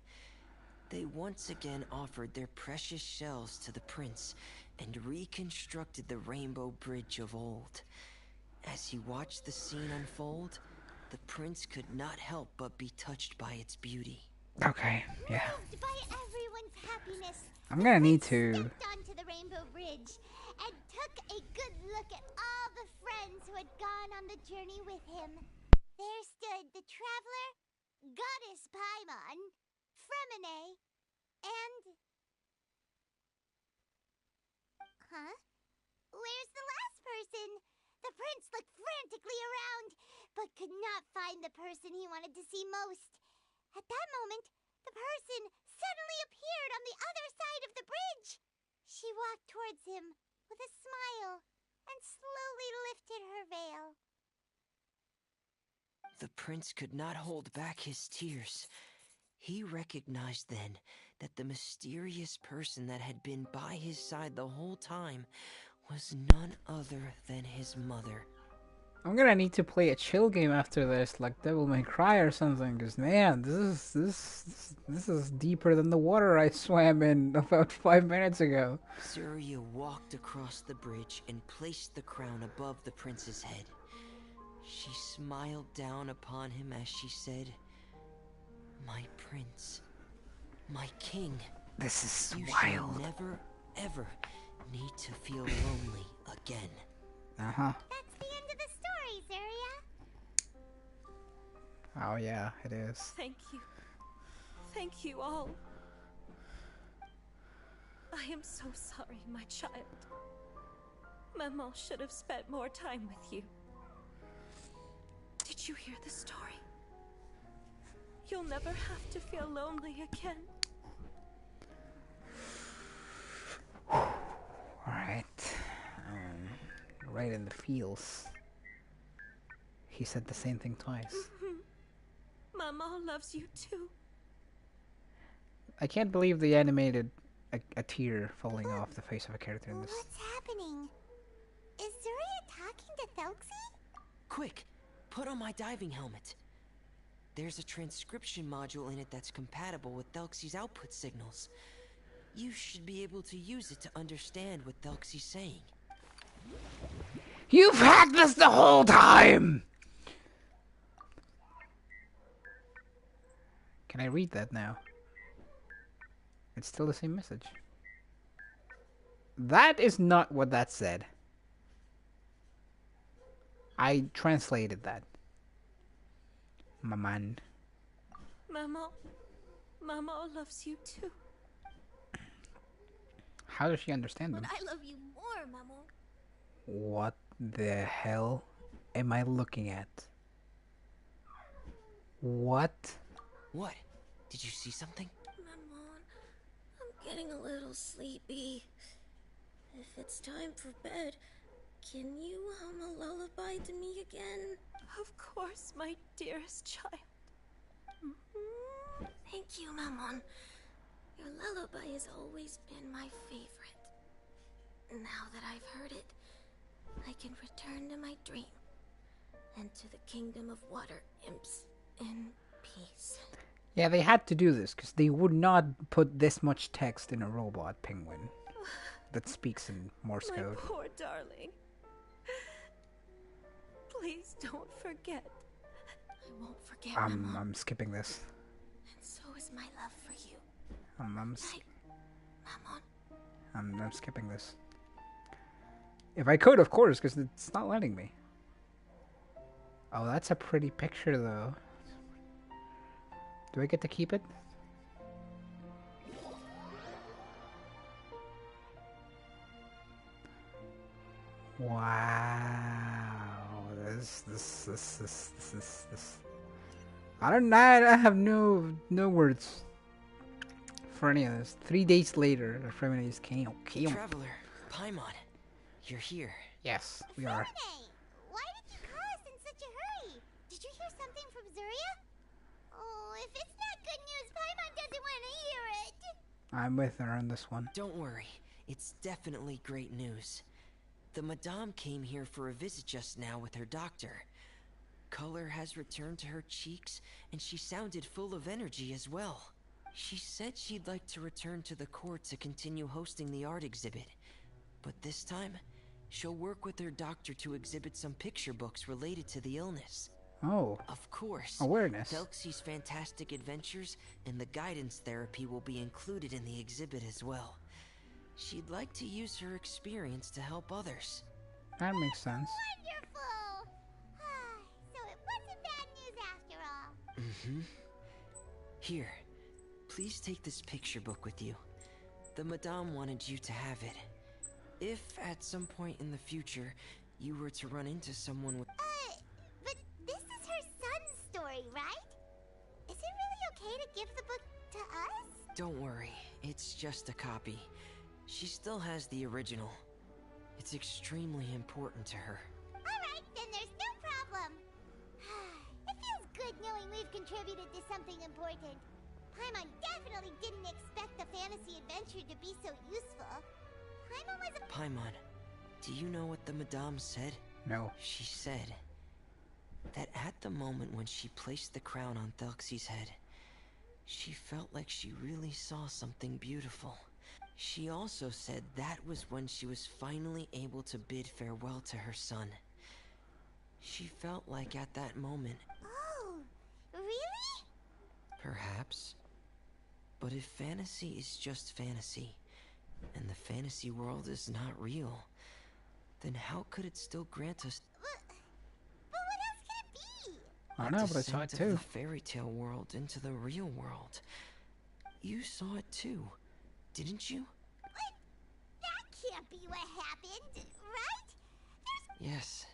They once again offered their precious shells to the prince and reconstructed the rainbow bridge of old. As he watched the scene unfold, the prince could not help but be touched by its beauty. Okay, yeah. Moved by everyone's happiness, I'm gonna need the to... prince stepped onto the rainbow bridge and took took a good look at all the friends who had gone on the journey with him. There stood the traveler, Goddess Paimon, Fremine, and... Huh? Where's the last person? The prince looked frantically around, but could not find the person he wanted to see most. At that moment, the person suddenly appeared on the other side of the bridge. She walked towards him with a smile and slowly lifted her veil. The prince could not hold back his tears. He recognized then that the mysterious person that had been by his side the whole time was none other than his mother. I'm gonna need to play a chill game after this, like Devil May Cry or something. Cause man, this is deeper than the water I swam in about 5 minutes ago. Surya walked across the bridge and placed the crown above the prince's head. She smiled down upon him as she said, "My prince, my king, This is you wild. shall never, ever need to feel lonely again." Uh-huh. That's the end of the story, Zarya. Oh yeah, it is. Thank you. Thank you all. I am so sorry, my child. Maman should have spent more time with you. Did you hear the story? You'll never have to feel lonely again. Alright. Right in the feels. He said the same thing twice. Maman loves you too. I can't believe they animated a tear falling off the face of a character in this. What's happening? Is Zarya talking to Thelxie? Quick, put on my diving helmet. There's a transcription module in it that's compatible with Thelxie's output signals. You should be able to use it to understand what Thelxie's saying. You've had this the whole time! Can I read that now? It's still the same message. That is not what that said. I translated that. Maman. Maman loves you too. How does she understand But them? I love you more, Maman. What the hell am I looking at? What? What? Did you see something? Maman, I'm getting a little sleepy. If it's time for bed, can you hum a lullaby to me again? Of course, my dearest child. Thank you, Maman. Your lullaby has always been my favorite. Now that I've heard it, I can return to my dream and to the kingdom of water imps in peace. Yeah, they had to do this because they would not put this much text in a robot penguin that speaks in Morse My code. poor darling. Please don't forget. I won't forget, Maman. I'm skipping this. And so is my love for you. I'm Maman. skipping this. If I could, of course, because it's not letting me. Oh, that's a pretty picture, though. Do I get to keep it? Wow. This. I have no words for any of this. 3 days later, the Fremini's came. Traveler, Paimon, you're here. Yes, we are. Fremine, why did you call us in such a hurry? Did you hear something from Zarya? Oh, if it's not good news, Paimon doesn't want to hear it. I'm with her on this one. Don't worry, it's definitely great news. The Madame came here for a visit just now with her doctor. Color has returned to her cheeks, and she sounded full of energy as well. She said she'd like to return to the court to continue hosting the art exhibit. But this time, she'll work with her doctor to exhibit some picture books related to the illness. Oh, Of course, awareness. Thelxie's fantastic adventures and the guidance therapy will be included in the exhibit as well. She'd like to use her experience to help others. That makes sense. Wonderful! So it wasn't bad news after all. Mm-hmm. Here, please take this picture book with you. The Madame wanted you to have it. If at some point in the future you were to run into someone with... But this is her son's story, right? Is it really okay to give the book to us? Don't worry, it's just a copy. She still has the original. It's extremely important to her. Alright, then there's no problem. It feels good knowing we've contributed to something important. Paimon definitely didn't expect the fantasy adventure to be so useful. Paimon was a... Paimon, do you know what the Madame said? No. She said that at the moment when she placed the crown on Thelxie's head, she felt like she really saw something beautiful. She also said that was when she was finally able to bid farewell to her son. She felt like at that moment... Oh, really? Perhaps. But if fantasy is just fantasy, and the fantasy world is not real, then how could it still grant us... But what else could it be? I don't know, but I saw it descent too. of the fairy tale world into the real world. You saw it too, didn't you? That can't be what happened, right? Yes.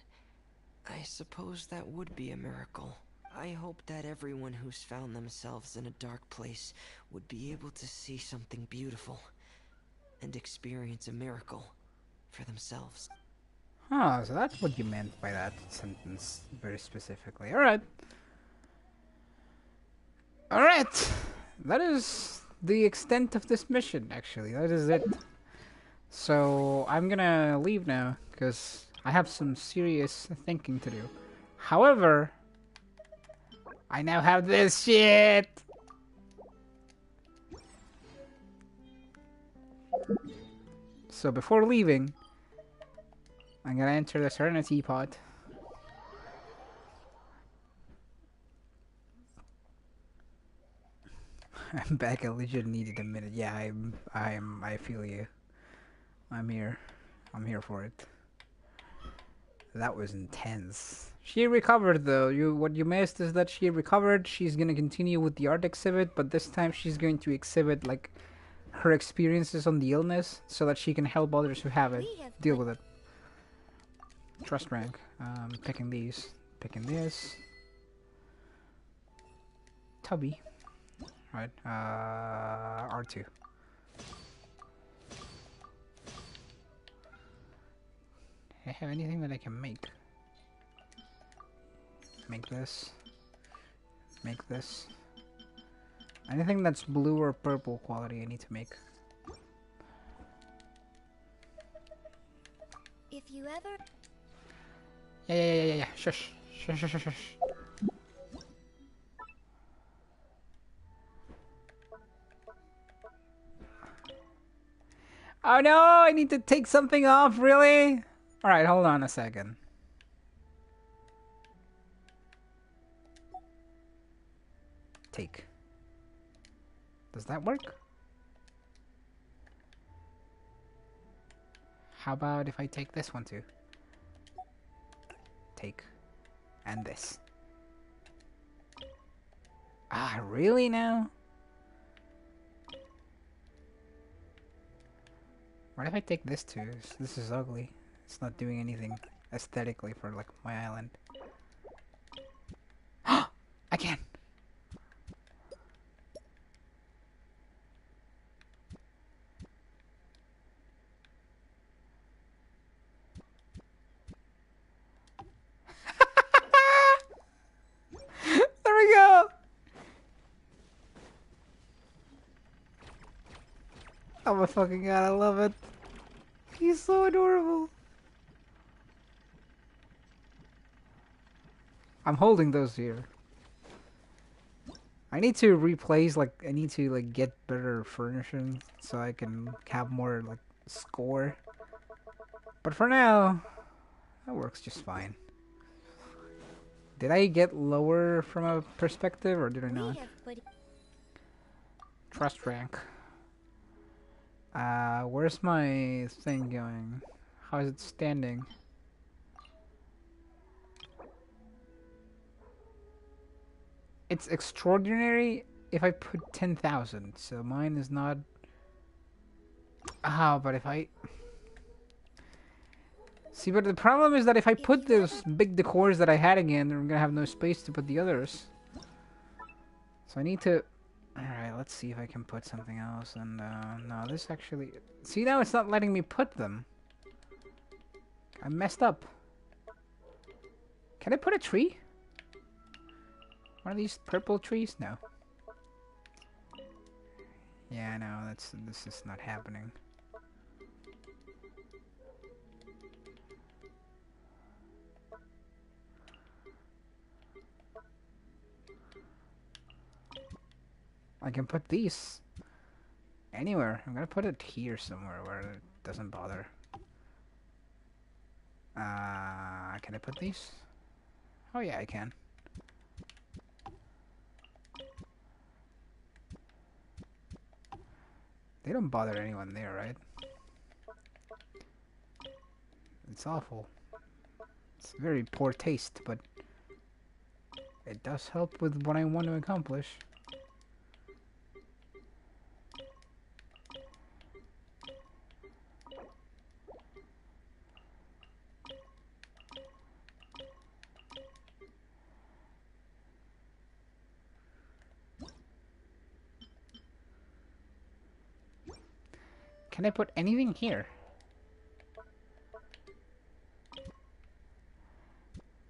I suppose that would be a miracle. I hope that everyone who's found themselves in a dark place would be able to see something beautiful and experience a miracle for themselves. Oh, so that's what you meant by that sentence very specifically. Alright. Alright! That is the extent of this mission, actually. That is it. So, I'm gonna leave now, because I have some serious thinking to do. However, I now have this shit! So before leaving, I'm gonna enter the Serenity pod. I'm back. I legit needed a minute. Yeah, I feel you. I'm here. I'm here for it. That was intense. She recovered though. What you missed is that she recovered. She's gonna continue with the art exhibit, but this time she's going to exhibit like her experiences on the illness so that she can help others who have it deal with it. Trust rank. Picking these. Picking this. Tubby. Right. R2. Do I have anything that I can make? Make this. Make this. Anything that's blue or purple quality I need to make. If you ever... Yeah. Shush. Shush. Oh no, I need to take something off, really? Alright, hold on a second. Take. Does that work? How about if I take this one too? Take. And this. Ah, really now? What if I take this too? This is ugly. It's not doing anything aesthetically for like my island. I can! There we go! Oh my fucking god, I love it. He's so adorable. I'm holding those here. I need to replace, like, I need to, like, get better furnishing so I can have more, like, score. But for now, that works just fine. Did I get lower from a perspective, or did I not? Trust rank. Where's my thing going? How is it standing? It's extraordinary if I put 10,000, so mine is not... Ah, but if I... See, but the problem is that if I put those big decors that I had again, I'm gonna have no space to put the others. So I need to... Alright, let's see if I can put something else, and no, this actually... See, now it's not letting me put them. I messed up. Can I put a tree? One of these purple trees? No. Yeah, no, this is not happening. I can put these anywhere. I'm gonna put it here somewhere where it doesn't bother. Can I put these? Oh yeah, I can. They don't bother anyone there, right? It's awful. It's very poor taste, but it does help with what I want to accomplish. Can I put anything here?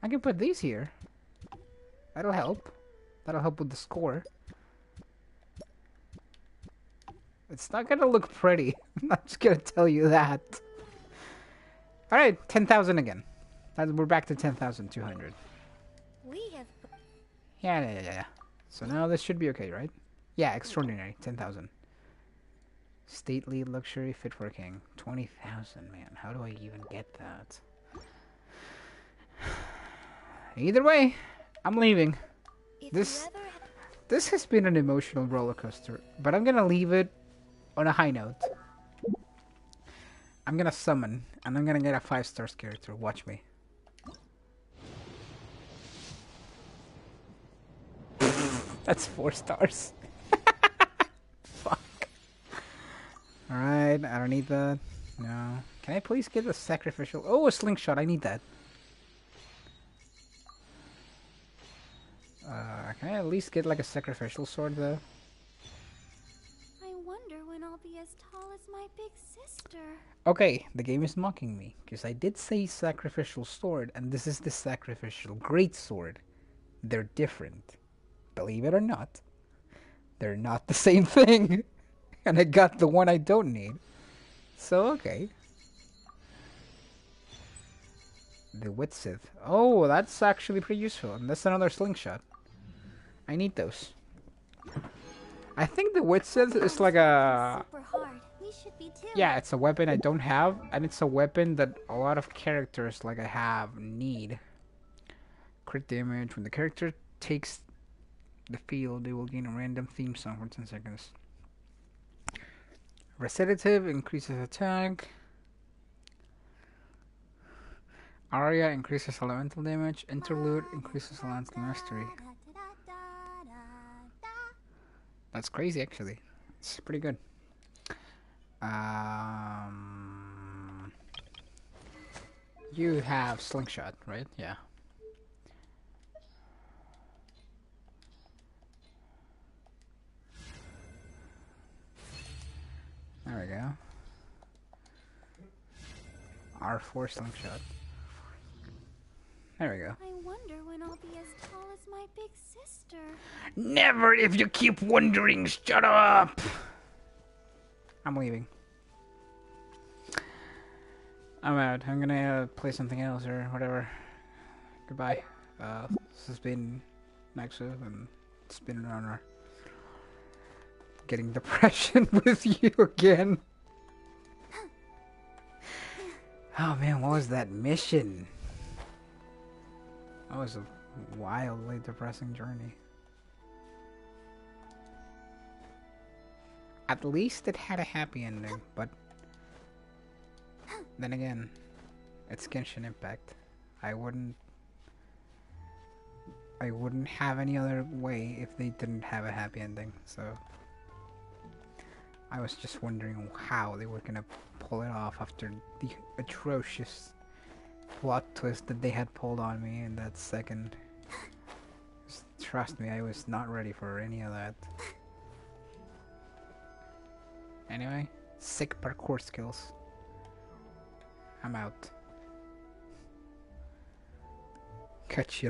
I can put these here. That'll help. That'll help with the score. It's not gonna look pretty. I'm not just gonna tell you that. Alright, 10,000 again. We're back to 10,200. We have... Yeah. So now this should be okay, right? Yeah, extraordinary. 10,000. Stately luxury fit for a king. 20,000, man. How do I even get that? Either way, I'm leaving. This has been an emotional roller coaster, but I'm gonna leave it on a high note. I'm gonna summon, and I'm gonna get a 5-star character. Watch me. That's 4 stars. Fuck. Alright, I don't need that. No. Can I please get a sacrificial... Oh, a slingshot. I need that. Can I at least get like a sacrificial sword though? I wonder when I'll be as tall as my big sister. Okay, the game is mocking me, because I did say sacrificial sword, and this is the sacrificial great sword. They're different. Believe it or not. They're not the same thing. And I got the one I don't need. So, okay. The wit scythe. Oh, that's actually pretty useful. And that's another slingshot. I need those. I think the wit scythe is like a... Super hard. We should be too. Yeah, it's a weapon I don't have, and it's a weapon that a lot of characters like I have need. Crit damage. When the character takes the field, they will gain a random theme song for 10 seconds. Recitative increases attack. Aria increases elemental damage. Interlude increases elemental mastery. That's crazy, actually. It's pretty good. You have slingshot, right? Yeah. There we go. R4 slingshot. There we go. I wonder when I'll be as tall as my big sister. Never if you keep wondering. Shut up! I'm leaving. I'm out. I'm gonna play something else or whatever. Goodbye. This has been Nexus, and it's been an honor. Getting depression with you again. Oh man, what was that mission? That was a wildly depressing journey. At least it had a happy ending, but then again, it's Genshin Impact. I wouldn't have any other way if they didn't have a happy ending, so I was just wondering how they were gonna pull it off after the atrocious plot twist that they had pulled on me in that second. Just trust me, I was not ready for any of that. Anyway, sick parkour skills. I'm out. Catch you later.